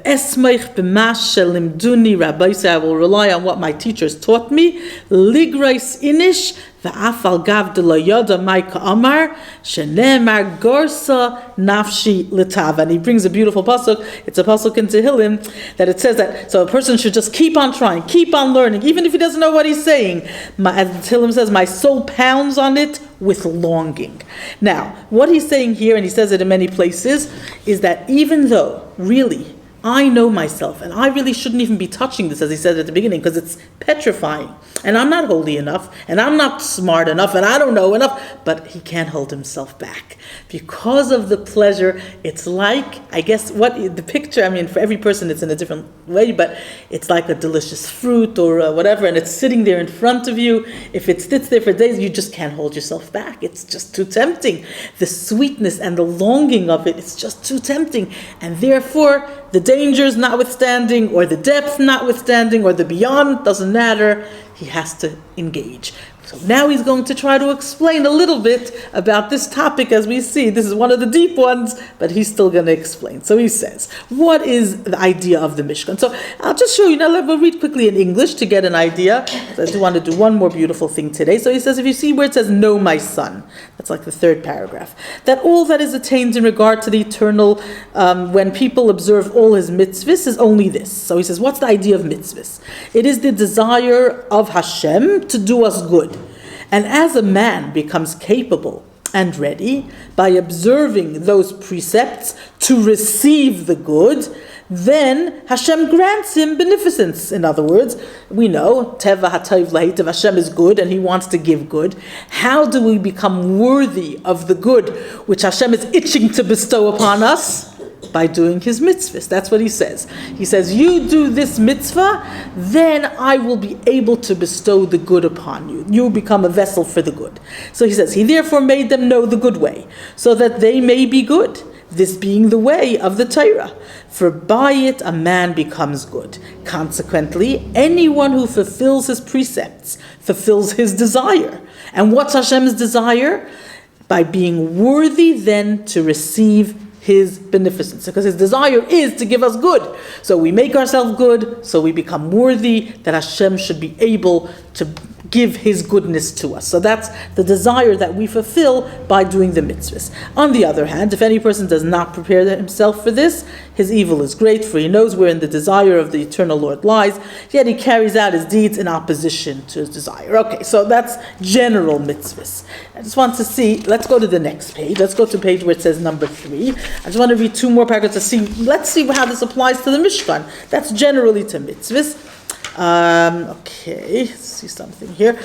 will rely on what my teachers taught me. Ligrais inish ve'afal gav de loyada mai ka'amar shenemar gorsa nafshi litav. And he brings a beautiful pasuk. It's a pasuk in Tehillim that it says that so a person should just keep on trying, keep on learning, even if he doesn't know what he's saying. As Tehillim says, my soul pounds on it with longing. Now, what he's saying here, and he says it in many places, is that even though really I know myself, and I really shouldn't even be touching this, as he said at the beginning, because it's petrifying. And I'm not holy enough, and I'm not smart enough, and I don't know enough. But he can't hold himself back. Because of the pleasure, it's like, I guess, what the picture, for every person it's in a different way, but it's like a delicious fruit or whatever, and it's sitting there in front of you. If it sits there for days, you just can't hold yourself back. It's just too tempting. The sweetness and the longing of it, it's just too tempting. And therefore, the dangers notwithstanding, or the depth notwithstanding, or the beyond, doesn't matter. He has to engage. So now he's going to try to explain a little bit about this topic. As we see, this is one of the deep ones, but he's still going to explain. So he says, what is the idea of the Mishkan? So I'll just show you. Now we'll read quickly in English to get an idea. So I do want to do one more beautiful thing today. So he says, if you see where it says, know my son, that's like the third paragraph, that all that is attained in regard to the eternal, when people observe all his mitzvahs, is only this. So he says, what's the idea of mitzvahs? It is the desire of Hashem to do us good. And as a man becomes capable and ready by observing those precepts to receive the good, then Hashem grants him beneficence. In other words, we know Teva HaTov Lahitav, Hashem is good and he wants to give good. How do we become worthy of the good which Hashem is itching to bestow upon us? By doing his mitzvahs. That's what he says. He says, you do this mitzvah, then I will be able to bestow the good upon you. You become a vessel for the good. So he says, he therefore made them know the good way, so that they may be good. this being the way of the Torah. For by it a man becomes good. Consequently, anyone who fulfills his precepts fulfills his desire. And what's Hashem's desire? By being worthy then to receive his beneficence, because his desire is to give us good. So we make ourselves good, so we become worthy that Hashem should be able to give his goodness to us. So that's the desire that we fulfill by doing the mitzvahs. On the other hand, if any person does not prepare himself for this, his evil is great, for he knows wherein the desire of the eternal Lord lies, yet he carries out his deeds in opposition to his desire. Okay, so that's general mitzvahs. I just want to see, let's go to the next page. Let's go to page where it says number 3. I just want to read 2 more paragraphs to see, let's see how this applies to the Mishkan. That's generally to mitzvahs. Okay, let's see something here.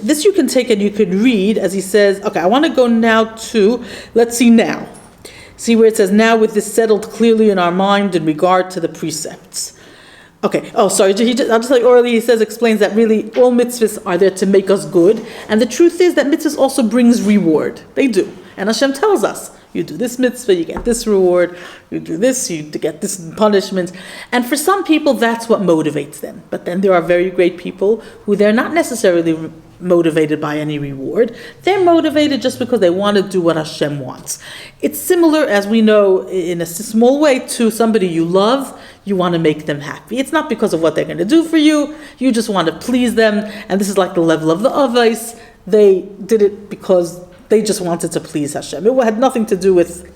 This you can take and you can read as he says, okay, I want to go now to, let's see now. See where it says, now with this settled clearly in our mind in regard to the precepts. Okay, I'll just tell you orally, he explains that really all mitzvahs are there to make us good. And the truth is that mitzvahs also brings reward. They do. And Hashem tells us, you do this mitzvah, you get this reward. You do this, you get this punishment. And for some people, that's what motivates them. But then there are very great people who they're not necessarily motivated by any reward. They're motivated just because they want to do what Hashem wants. It's similar, as we know, in a small way, to somebody you love. You want to make them happy. It's not because of what they're going to do for you. You just want to please them. And this is like the level of the avos. They did it because they just wanted to please Hashem. It had nothing to do with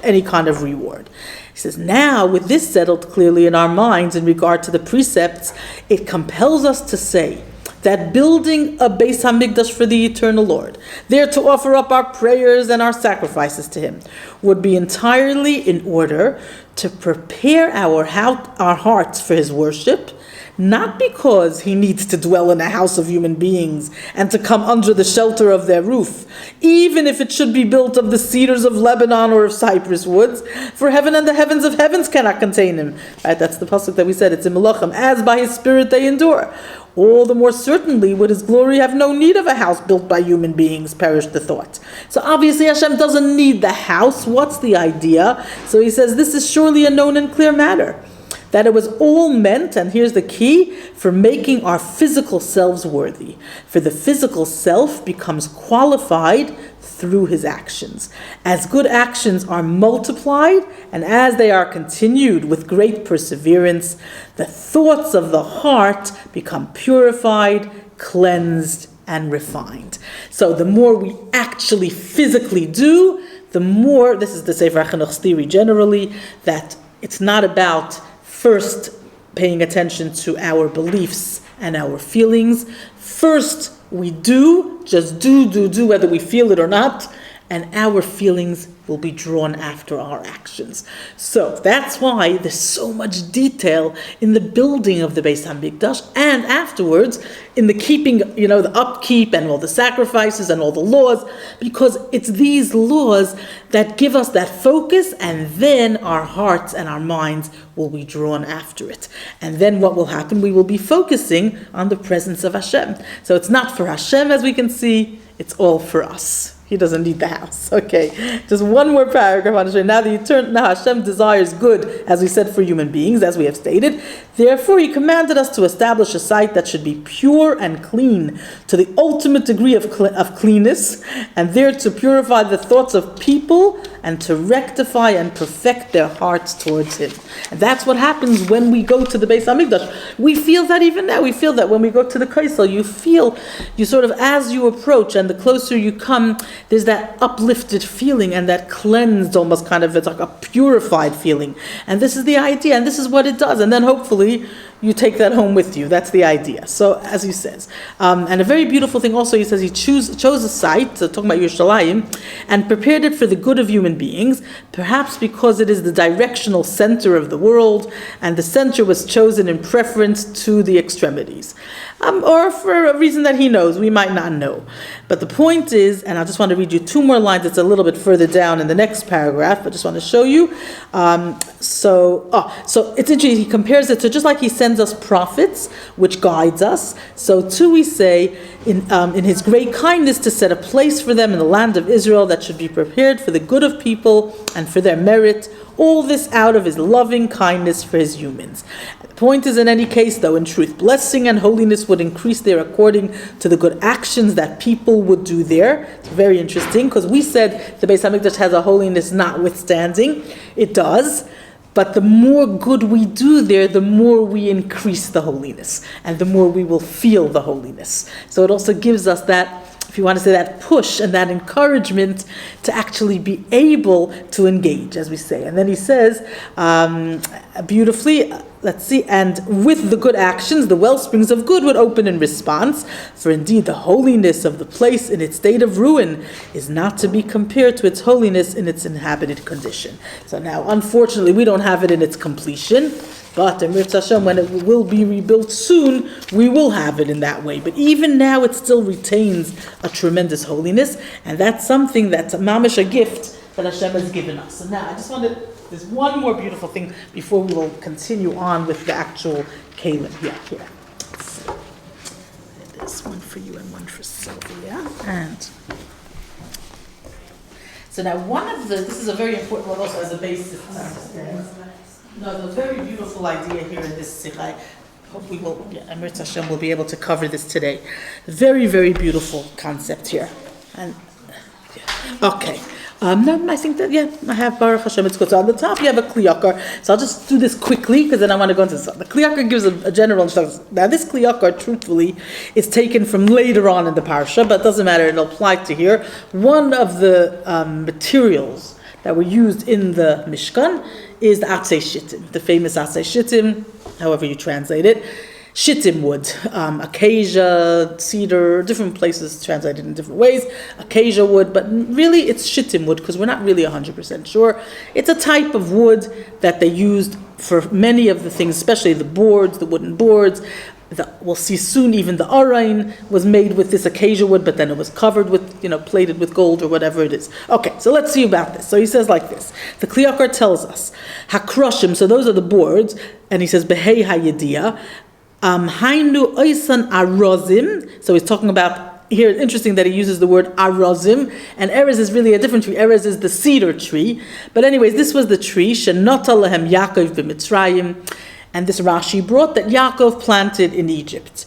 any kind of reward. He says, now with this settled clearly in our minds in regard to the precepts, it compels us to say that building a Beis HaMikdash for the eternal Lord, there to offer up our prayers and our sacrifices to him, would be entirely in order to prepare our hearts for his worship, not because he needs to dwell in a house of human beings and to come under the shelter of their roof, even if it should be built of the cedars of Lebanon or of cypress woods, for heaven and the heavens of heavens cannot contain him. Right, that's the pasuk that we said, it's in Melachim, as by his spirit they endure. All the more certainly would his glory have no need of a house built by human beings, perished the thought. So obviously Hashem doesn't need the house. What's the idea? So he says this is surely a known and clear matter, that it was all meant, and here's the key, for making our physical selves worthy. For the physical self becomes qualified through his actions. As good actions are multiplied, and as they are continued with great perseverance, the thoughts of the heart become purified, cleansed, and refined. So the more we actually physically do, the more, this is the Sefer HaChinuch's theory generally, that it's not about first paying attention to our beliefs and our feelings. First, we just do, whether we feel it or not, and our feelings will be drawn after our actions. So that's why there's so much detail in the building of the Beis HaMikdash, and afterwards in the keeping, the upkeep and all the sacrifices and all the laws, because it's these laws that give us that focus, and then our hearts and our minds will be drawn after it. And then what will happen? We will be focusing on the presence of Hashem. So it's not for Hashem, as we can see, it's all for us. He doesn't need the house. Okay, just one more paragraph on Hashem. Now Hashem desires good, as we said, for human beings, as we have stated. Therefore, he commanded us to establish a site that should be pure and clean to the ultimate degree of cleanness, and there to purify the thoughts of people and to rectify and perfect their hearts towards him. And that's what happens when we go to the Beis HaMikdash. We feel that even now. We feel that when we go to the Kaisel, you sort of, as you approach and the closer you come, there's that uplifted feeling and that cleansed, almost kind of, it's like a purified feeling. And this is the idea, and this is what it does. And then hopefully you take that home with you. That's the idea. So, as he says. And a very beautiful thing also, he says he chose a site, talking about Yerushalayim, and prepared it for the good of human human beings, perhaps because it is the directional center of the world, and the center was chosen in preference to the extremities. Or for a reason that he knows, we might not know. But the point is, and I just want to read you two more lines, it's a little bit further down in the next paragraph, but just want to show you. So it's interesting, he compares it to just like he sends us prophets, which guides us, so too we say, in his great kindness to set a place for them in the land of Israel that should be prepared for the good of people and for their merit, all this out of his loving kindness for his humans. The point is, in any case, though, in truth, blessing and holiness would increase there according to the good actions that people would do there. It's very interesting, because we said the Beis HaMikdash has a holiness notwithstanding. It does. But the more good we do there, the more we increase the holiness, and the more we will feel the holiness. So it also gives us that, if you want to say, that push and that encouragement to actually be able to engage, as we say. And then he says, beautifully, let's see, and with the good actions, the well springs of good would open in response, for indeed the holiness of the place in its state of ruin is not to be compared to its holiness in its inhabited condition. So now, unfortunately, we don't have it in its completion, but in Mirz Hashem, when it will be rebuilt soon, we will have it in that way. But even now, it still retains a tremendous holiness, and that's something that's mamish, a gift that Hashem has given us. So now, I just wanted, there's one more beautiful thing before we will continue on with the actual kalim. Here. So, there's one for you and one for Sylvia. And so now this is a very important one also as a basis to understand. No, the very beautiful idea here in this sikh. I hope we will, Mirz Hashem will be able to cover this today. Very, very beautiful concept here. And okay. I think that, I have Baruch Hashem, it's good. So on the top you have a kliyakar. So I'll just do this quickly because then I want to go into this. The kliyakar gives a general instruction. Now this kliyakar, truthfully, is taken from later on in the parsha, but it doesn't matter, it'll apply to here. One of the materials that were used in the Mishkan is the Atzei Shittim, the famous Atzei Shittim, however you translate it. Shittim wood, acacia, cedar, different places translated in different ways, acacia wood, but really it's Shittim wood because we're not really 100% sure. It's a type of wood that they used for many of the things, especially the boards, the wooden boards. We'll see soon even the arain was made with this acacia wood, but then it was covered with, plated with gold or whatever it is. Okay, so let's see about this. So he says like this. The kliyakar tells us, hakroshim, so those are the boards, and he says, behei hayediyah, hainu oisan arozim, so he's talking about, here it's interesting that he uses the word arozim, and erez is really a different tree. Erez is the cedar tree. But anyways, this was the tree, shenota lehem Yaakov b'Mitzrayim, and this Rashi brought that Yaakov planted in Egypt.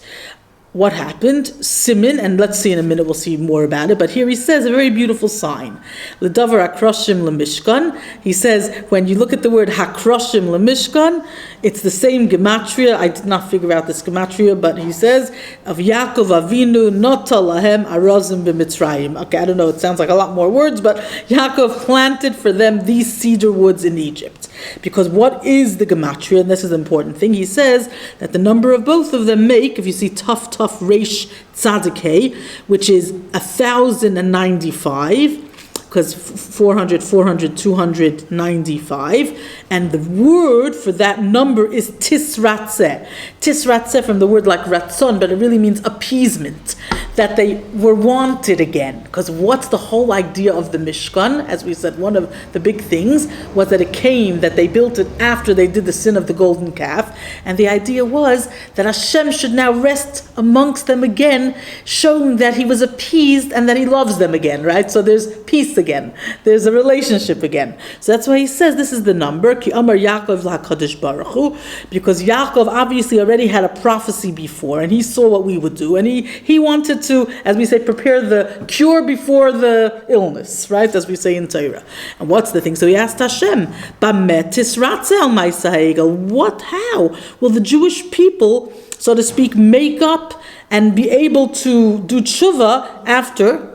What happened? Simin, and let's see in a minute, we'll see more about it, but here he says a very beautiful sign. L'davar hakroshim l'mishkan. He says, when you look at the word hakroshim l'mishkan, it's the same gematria. I did not figure out this gematria, but he says, of Yaakov Avinu nota lahem arozim b'Mitzrayim. Okay, I don't know, it sounds like a lot more words, but Yaakov planted for them these cedar woods in Egypt. Because what is the gematria? And this is an important thing. He says that the number of both of them make, if you see tough Reish Tzadikei, which is 1,095, because 400, 295, and the word for that number is tisratzeh. Tisratzeh from the word like ratzon, but it really means appeasement, that they were wanted again. Because what's the whole idea of the Mishkan? As we said, one of the big things was that that they built it after they did the sin of the golden calf, and the idea was that Hashem should now rest amongst them again, showing that he was appeased and that he loves them again, right? So there's peace again. There's a relationship again. So that's why he says this is the number, Ki Amar Yaakov LaHakadosh Baruch Hu, because Yaakov obviously already had a prophecy before, and he saw what we would do, and he wanted to, as we say, prepare the cure before the illness, right? As we say in Torah. And what's the thing? So he asked Hashem, Bamet tisratzel ma'aseh ha'egel. What? How will the Jewish people, so to speak, make up and be able to do tshuva after?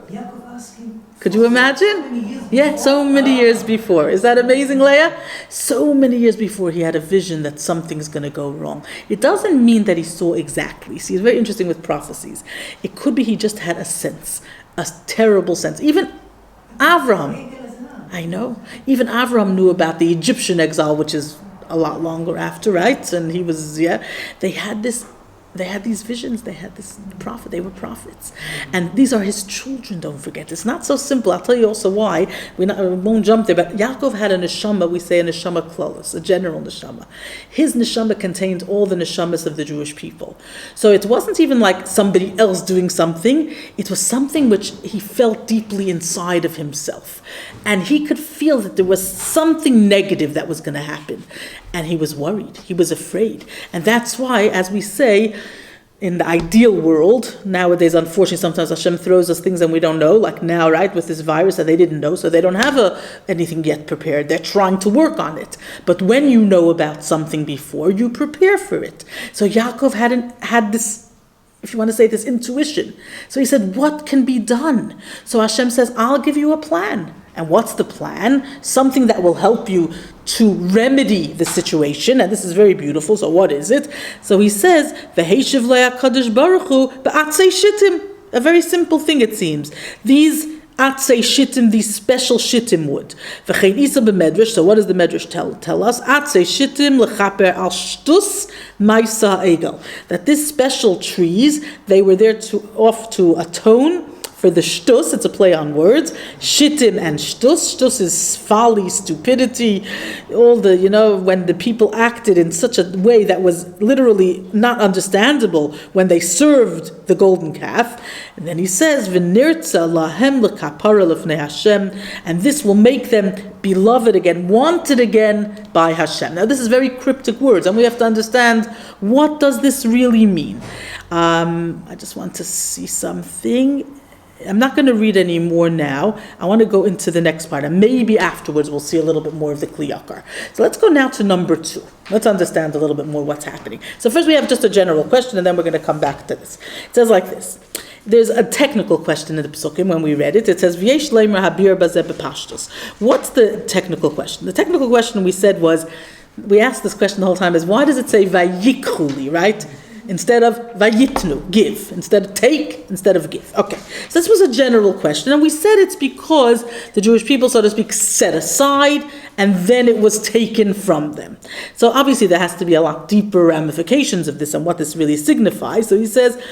Could you imagine? Yeah, so many years before. Is that amazing, Leah? So many years before he had a vision that something's going to go wrong. It doesn't mean that he saw exactly. See, it's very interesting with prophecies. It could be he just had a sense, a terrible sense. Even Avraham. I know. Even Avram knew about the Egyptian exile, which is a lot longer after, right? And he was, they had these visions, they had this prophet, they were prophets. And these are his children, don't forget. It's not so simple. I'll tell you also why. We won't jump there, but Yaakov had a neshama, we say a neshama klolos, a general neshama. His neshama contained all the neshamas of the Jewish people. So it wasn't even like somebody else doing something. It was something which he felt deeply inside of himself. And he could feel that there was something negative that was going to happen. And he was worried. He was afraid. And that's why, as we say, in the ideal world, nowadays, unfortunately, sometimes Hashem throws us things and we don't know, like now, right, with this virus that they didn't know, so they don't have anything yet prepared. They're trying to work on it. But when you know about something before, you prepare for it. So Yaakov had this, if you want to say, this intuition. So he said, what can be done? So Hashem says, I'll give you a plan. And what's the plan? Something that will help you to remedy the situation. And this is very beautiful. So what is it? So he says, V'heishiv le'akadosh baruch hu ba'atzei shittim. A very simple thing, it seems. These atzei shittim, these special shittim wood. V'chein isa b'medrash. So what does the medrash tell us? Atzei shittim lechaper al shtus ma'isa egel. That these special trees, they were there to atone for the shtus. It's a play on words. Shittim and shtus. Shtus is folly, stupidity, all the, when the people acted in such a way that was literally not understandable when they served the golden calf. And then he says, V'nirtza lahem l'kapara l'fnei Hashem, and this will make them beloved again, wanted again by Hashem. Now this is very cryptic words, and we have to understand, what does this really mean? I just want to see something. I'm not going to read any more now. I want to go into the next part, and maybe afterwards we'll see a little bit more of the Kli Yakar. So let's go now to number 2. Let's understand a little bit more what's happening. So first we have just a general question, and then we're going to come back to this. It says like this. There's a technical question in the Pesukim when we read it. It says, V'yesh leimer habir bazeh b'pashtus. What's the technical question? The technical question we said was, we asked this question the whole time, is why does it say vayikchuli, right? Instead of vayitnu, give. Instead of take, instead of give. Okay. So this was a general question. And we said it's because the Jewish people, so to speak, set aside and then it was taken from them. So obviously there has to be a lot deeper ramifications of this and what this really signifies. So he says,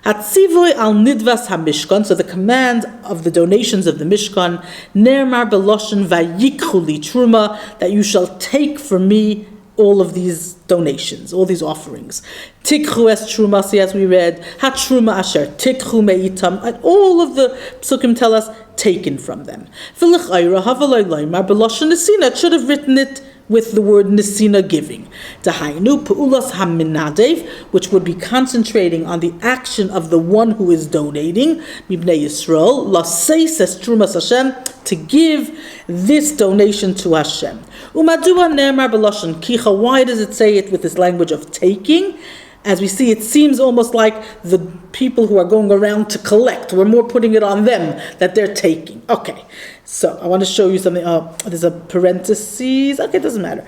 Hatzivoy al nidvas hamishkan, so the command of the donations of the Mishkan, nermar beloshen vayikchuli truma, that you shall take from me all of these donations, all these offerings. Tikchu es trumasi, as we read, hatruma asher tikchu meitam, and all of the psukim tell us taken from them. V'lechayra havalay laymar beloshen nesina, it should have written it with the word nesina, giving. Dahainu pu'ulas haminadev, which would be concentrating on the action of the one who is donating, mibnei Yisrael, laseis es trumas Hashem, to give this donation to Hashem. Umadua ne'emar beloshen kicha, why does it say it with this language of taking? As we see, it seems almost like the people who are going around to collect, we're more putting it on them, that they're taking. Okay, so I want to show you something. Oh, there's a parentheses. Okay, it doesn't matter.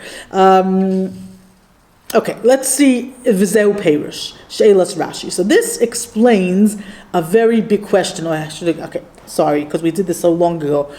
Okay, let's see. V'zeu Perush, She'elas Rashi. So this explains a very big question. Sorry, because we did this so long ago.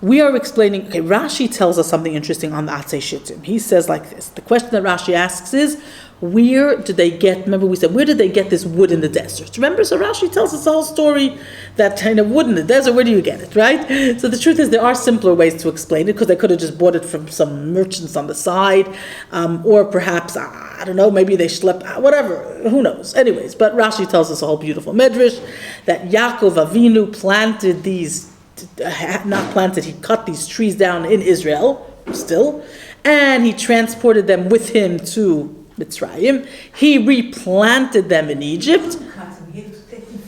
We are explaining, Rashi tells us something interesting on the Atzei Shittim. He says like this. The question that Rashi asks is, where did they get, remember we said, where did they get this wood in the desert? Remember, so Rashi tells us the whole story, that kind of wood in the desert, where do you get it, right? So the truth is, there are simpler ways to explain it, because they could have just bought it from some merchants on the side, or perhaps, I don't know, maybe they schlepped, whatever, who knows. Anyways, but Rashi tells us a whole beautiful medrash, that Yaakov Avinu planted these, he cut these trees down in Israel, still, and he transported them with him to Mitzrayim. He replanted them in Egypt.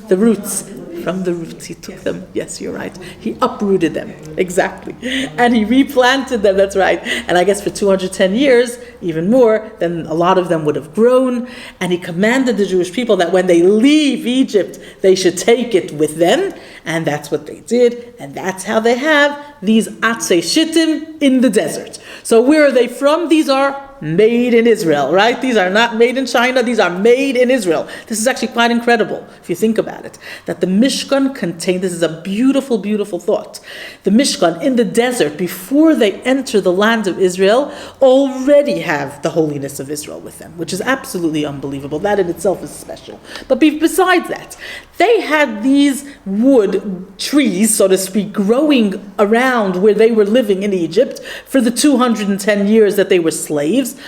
The roots, from the roots he took them. Yes, you're right. He uprooted them, exactly. And he replanted them, that's right. And I guess for 210 years, even more, then a lot of them would have grown. And he commanded the Jewish people that when they leave Egypt, they should take it with them. And that's what they did. And that's how they have these Atzei Shittim in the desert. So where are they from? These are made in Israel, right? These are not made in China, these are made in Israel. This is actually quite incredible, if you think about it, that the Mishkan contained, this is a beautiful, beautiful thought. The Mishkan in the desert, before they enter the land of Israel, already have the holiness of Israel with them, which is absolutely unbelievable. That in itself is special. But besides that, they had these wood trees, so to speak, growing around where they were living in Egypt for the 210 years that they were slaves.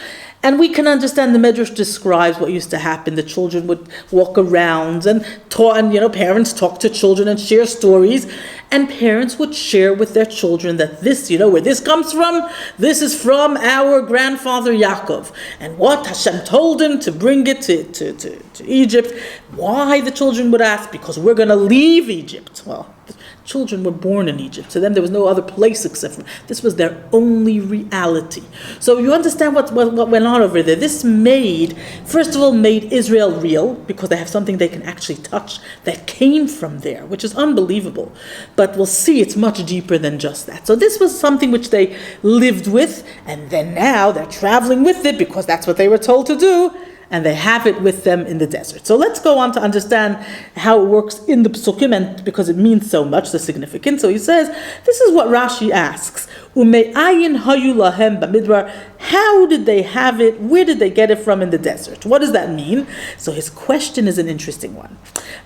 And we can understand, the Medrash describes what used to happen. The children would walk around and talk, and parents talk to children and share stories. And parents would share with their children that this, where this comes from, this is from our grandfather Yaakov. And what Hashem told him to bring it to Egypt. Why, the children would ask? Because we're going to leave Egypt. Well, children were born in Egypt. To them, there was no other place except for this was their only reality. So you understand what went on over there. This first of all, made Israel real, because they have something they can actually touch that came from there, which is unbelievable. But we'll see it's much deeper than just that. So this was something which they lived with, and then now they're traveling with it because that's what they were told to do. And they have it with them in the desert. So let's go on to understand how it works in the Psukim, and because it means so much, the significance. So he says, this is what Rashi asks. Ume'ayin hayu lahem b'midbar. How did they have it? Where did they get it from in the desert? What does that mean? So his question is an interesting one,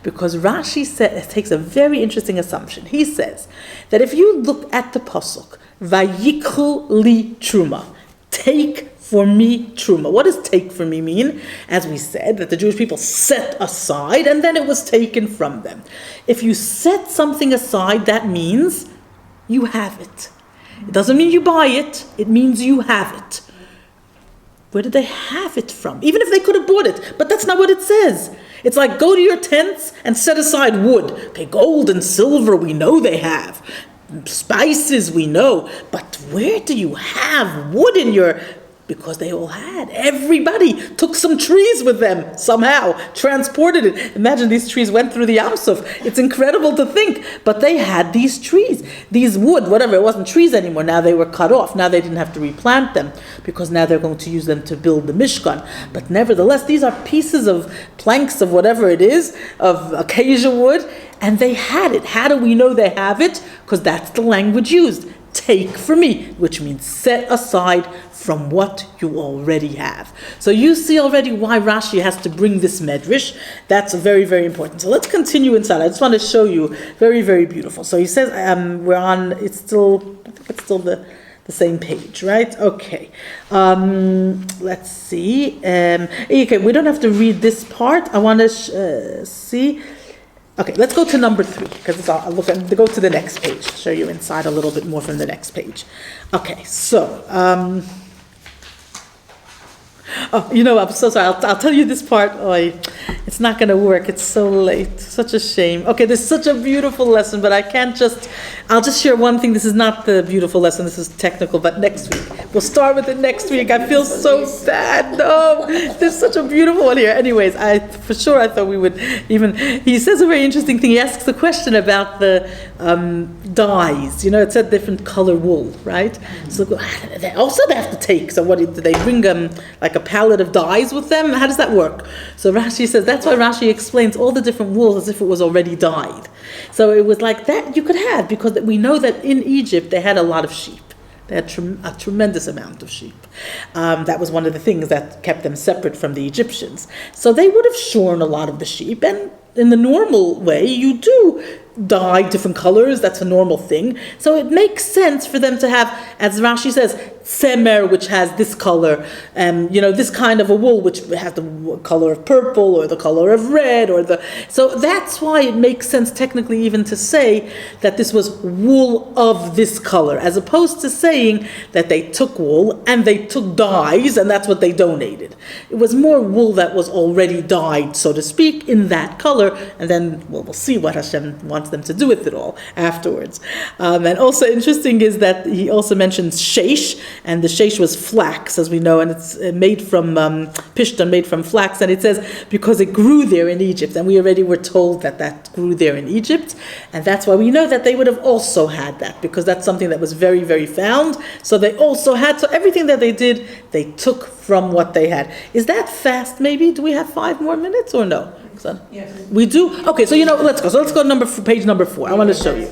because Rashi takes a very interesting assumption. He says that if you look at the pasuk, vayikhu li truma, take for me truma. What does take for me mean? As we said, that the Jewish people set aside and then it was taken from them. If you set something aside, that means you have it. It doesn't mean you buy it, it means you have it. Where did they have it from? Even if they could have bought it, but that's not what it says. It's like, go to your tents and set aside wood. Okay, gold and silver we know they have. Spices we know. But where do you have wood in your... Because they all had. Everybody took some trees with them somehow, transported it. Imagine these trees went through the Yam Suf. It's incredible to think. But they had these trees, these wood, whatever. It wasn't trees anymore. Now they were cut off. Now they didn't have to replant them because now they're going to use them to build the Mishkan. But nevertheless, these are pieces of planks of whatever it is, of acacia wood, and they had it. How do we know they have it? Because that's the language used. Take for me, which means set aside from what you already have. So you see already why Rashi has to bring this medrash. That's very, very important. So let's continue inside. I just want to show you, very, very beautiful. So he says, we're on, I think it's still the same page, right? Okay. Let's see. Okay, we don't have to read this part. I want to see. Okay, let's go to number 3, because I'll go to the next page, show you inside a little bit more from the next page. Okay, so, I'm so sorry, I'll tell you this part. It's not going to work, it's so late, such a shame. Okay, this is such a beautiful lesson, but I'll just share one thing. This is not the beautiful lesson, this is technical, but next week. We'll start with it next week. I feel so bad. No, there's such a beautiful one here. Anyways, I thought we would he says a very interesting thing. He asks a question about the dyes. It said different color wool, right? So they have to take. So what do they bring like a pallet of dyes with them? How does that work? So Rashi says that's why Rashi explains all the different wool as if it was already dyed. So it was like that you could have, because we know that in Egypt they had a lot of sheep. They had a tremendous amount of sheep. That was one of the things that kept them separate from the Egyptians. So they would have shorn a lot of the sheep, and in the normal way, you do dye different colors. That's a normal thing. So it makes sense for them to have, as Rashi says, semer, which has this color, this kind of a wool, which has the color of purple or the color of red, so that's why it makes sense technically even to say that this was wool of this color, as opposed to saying that they took wool and they took dyes and that's what they donated. It was more wool that was already dyed, so to speak, in that color, and then we'll see what Hashem wants wants them to do with it all afterwards. And also interesting is that he also mentions sheish, and the sheish was flax, as we know, and it's made from pishtan, made from flax, and it says because it grew there in Egypt, and we already were told that grew there in Egypt, and that's why we know that they would have also had that, because that's something that was very, very found. So they also had, so everything that they did, they took from what they had. Is that fast, maybe? Do we have 5 more minutes or no? Yes. We do? Okay, so let's go. So let's go to page number 4. I want to show you.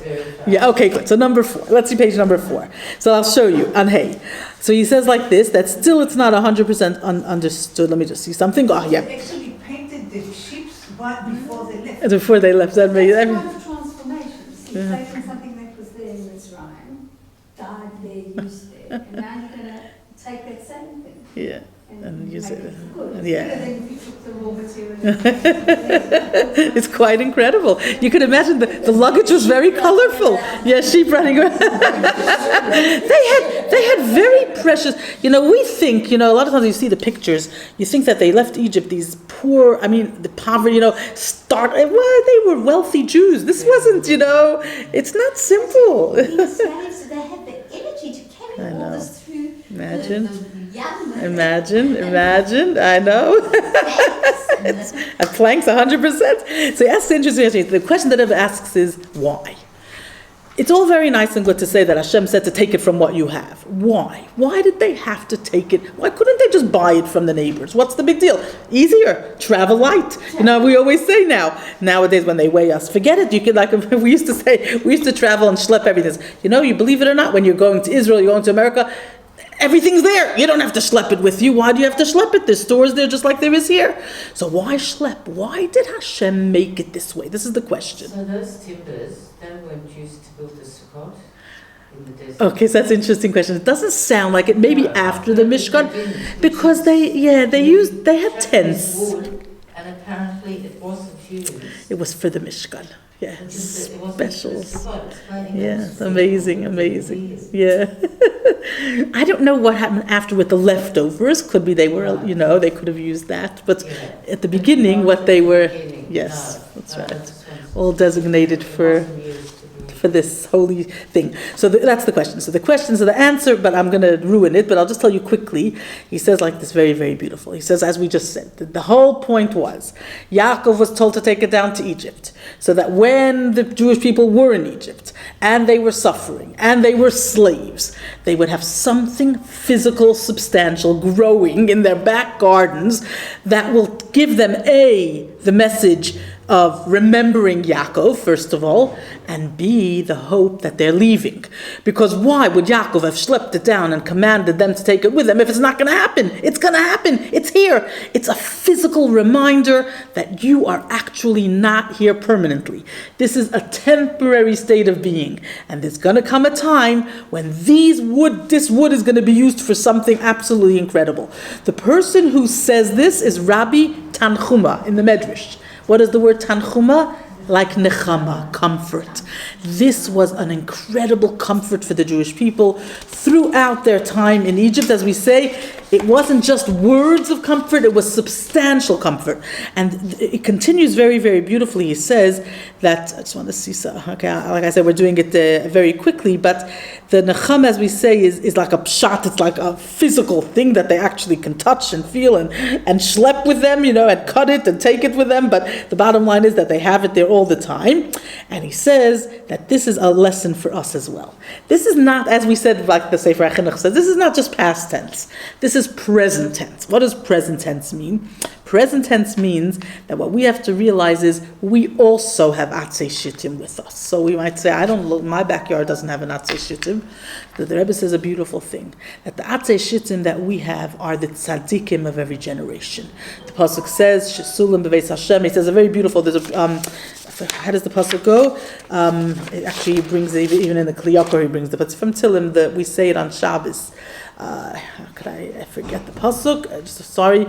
Yeah, okay, good. So number 4. Let's see page number 4. So I'll show you on Hey. So he says like this, that still it's not 100% understood. Let me just see something. Oh, yeah. They actually painted the ships before they left. Before they left. That made, That's one of transformations. You've Yeah. taken something that was there in Mitzrayim, died there, used there, and now you're going to take that same thing. yeah. And use make it. good. And yeah. Better than if you took the raw material. It's quite incredible. You could imagine the luggage was very colorful. Yeah, sheep running around. they had very precious, we think, a lot of times you see the pictures, you think that they left Egypt, these poor, the poverty, well, they were wealthy Jews. This wasn't, it's not simple. These slaves, they had the energy to carry I all know. this through Imagine. the young Imagine, I know. A plank's 100%. So he asks the interesting question. The question that it asks is, why? It's all very nice and good to say that Hashem said to take it from what you have. Why? Why did they have to take it? Why couldn't they just buy it from the neighbors? What's the big deal? Easier. Travel light. We always say nowadays when they weigh us, forget it. You could, we used to travel and schlep everything. You believe it or not, when you're going to Israel, you're going to America, everything's there. You don't have to schlep it with you. Why do you have to schlep it? There's stores there just like there is here. So why schlep? Why did Hashem make it this way? This is the question. So those timbers, they weren't used to build the sukkot in the desert? Okay, so that's an interesting question. It doesn't sound like it. Maybe after the Mishkan, because they had tents. Wood, and apparently it wasn't used. It was for the Mishkan. Yeah, specials. Yeah, it's amazing. Yeah. I don't know what happened after with the leftovers. Could be they were, they could have used that. But at the beginning, what they were, yes, that's right. All designated for this holy thing. So that's the question. So the questions are the answer, but I'm going to ruin it, but I'll just tell you quickly. He says like this, very, very beautiful. He says, as we just said, the whole point was, Yaakov was told to take it down to Egypt, so that when the Jewish people were in Egypt, and they were suffering, and they were slaves, they would have something physical, substantial, growing in their back gardens that will give them, the message of remembering Yaakov, first of all, and B, the hope that they're leaving. Because why would Yaakov have schlepped it down and commanded them to take it with them if it's not going to happen? It's going to happen. It's here. It's a physical reminder that you are actually not here permanently. This is a temporary state of being. And there's going to come a time when this wood is going to be used for something absolutely incredible. The person who says this is Rabbi Tanchuma in the Medrash. What is the word Tanchuma? Like nechama, comfort. This was an incredible comfort for the Jewish people throughout their time in Egypt. As we say, it wasn't just words of comfort, it was substantial comfort. And it continues very, very beautifully. He says that, I just want to see, okay, like I said, we're doing it very quickly, but the nechama, as we say, is like a pshat, it's like a physical thing that they actually can touch and feel and schlep with them, and cut it and take it with them. But the bottom line is that they have it there all the time. And he says that this is a lesson for us as well. This is not, as we said, like the Sefer HaChinuch says, this is not just past tense. This is present tense. What does present tense mean? Present tense means that what we have to realize is we also have atzei shittim with us. So we might say, my backyard doesn't have an atzei shittim. The Rebbe says a beautiful thing, that the atzei shittim that we have are the tzaddikim of every generation. The pasuk says, "Shesulim b'veis Hashem." He says a very beautiful. There's how does the pasuk go? It actually brings it, even in the Kli Yakar he brings it, but it's from Tilim that we say it on Shabbos. How could I forget the pasuk? Sorry.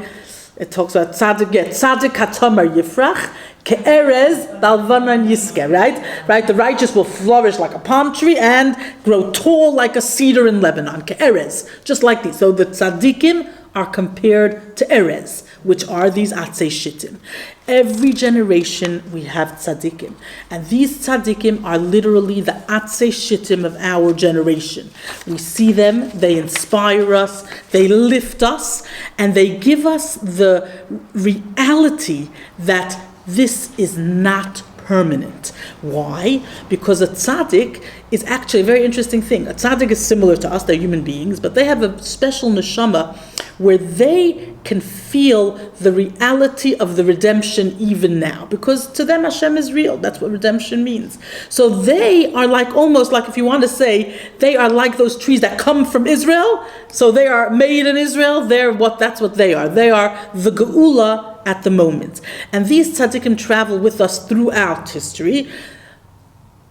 It talks about tzaddik katamar yifrach ke'erez balvanan yiske, right? The righteous will flourish like a palm tree and grow tall like a cedar in Lebanon, ke'erez, just like these. So the tzaddikim are compared to Erez, which are these Atzei Shittim. Every generation we have tzaddikim, and these tzaddikim are literally the Atzei Shittim of our generation. We see them, they inspire us, they lift us, and they give us the reality that this is not permanent. Why? Because a tzaddik is actually a very interesting thing. A tzaddik is similar to us, they're human beings, but they have a special neshama where they can feel the reality of the redemption even now. Because to them Hashem is real. That's what redemption means. So they are like, almost like, if you want to say, they are like those trees that come from Israel. So they are made in Israel. That's what they are. They are the geula at the moment. And these tzaddikim travel with us throughout history.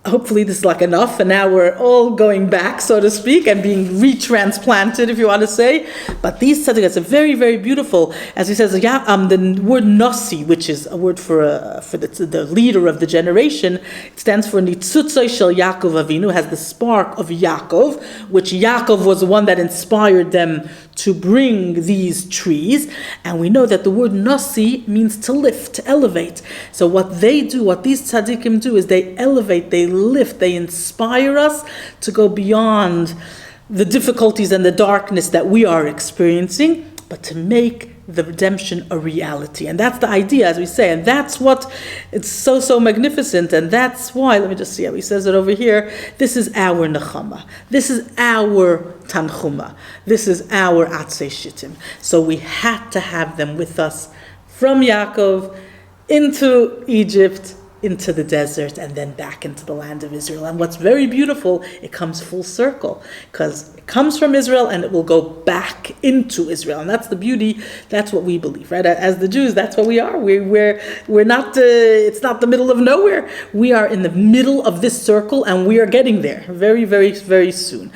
Hopefully this is like enough, and now we're all going back, so to speak, and being retransplanted, if you want to say. But these tzaddikim are very, very beautiful. As he says, the word nasi, which is a word for the leader of the generation, it stands for Nitzutzoi Shel Yaakov Avinu, has the spark of Yaakov, which Yaakov was the one that inspired them to bring these trees. And we know that the word nasi means to lift, to elevate. So what they do, what these tzaddikim do, is they elevate, they lift, they inspire us to go beyond the difficulties and the darkness that we are experiencing, but to make the redemption a reality. And that's the idea, as we say, and that's what, it's so magnificent, and that's why, let me just see how he says it over here, this is our nechama, this is our tanchuma, this is our atzei shittim. So we had to have them with us from Yaakov into Egypt, into the desert, and then back into the land of Israel. And what's very beautiful, it comes full circle, because it comes from Israel and it will go back into Israel. And that's the beauty, that's what we believe, right? As the Jews, that's what we are. We're not, it's not the middle of nowhere. We are in the middle of this circle, and we are getting there very, very, very soon.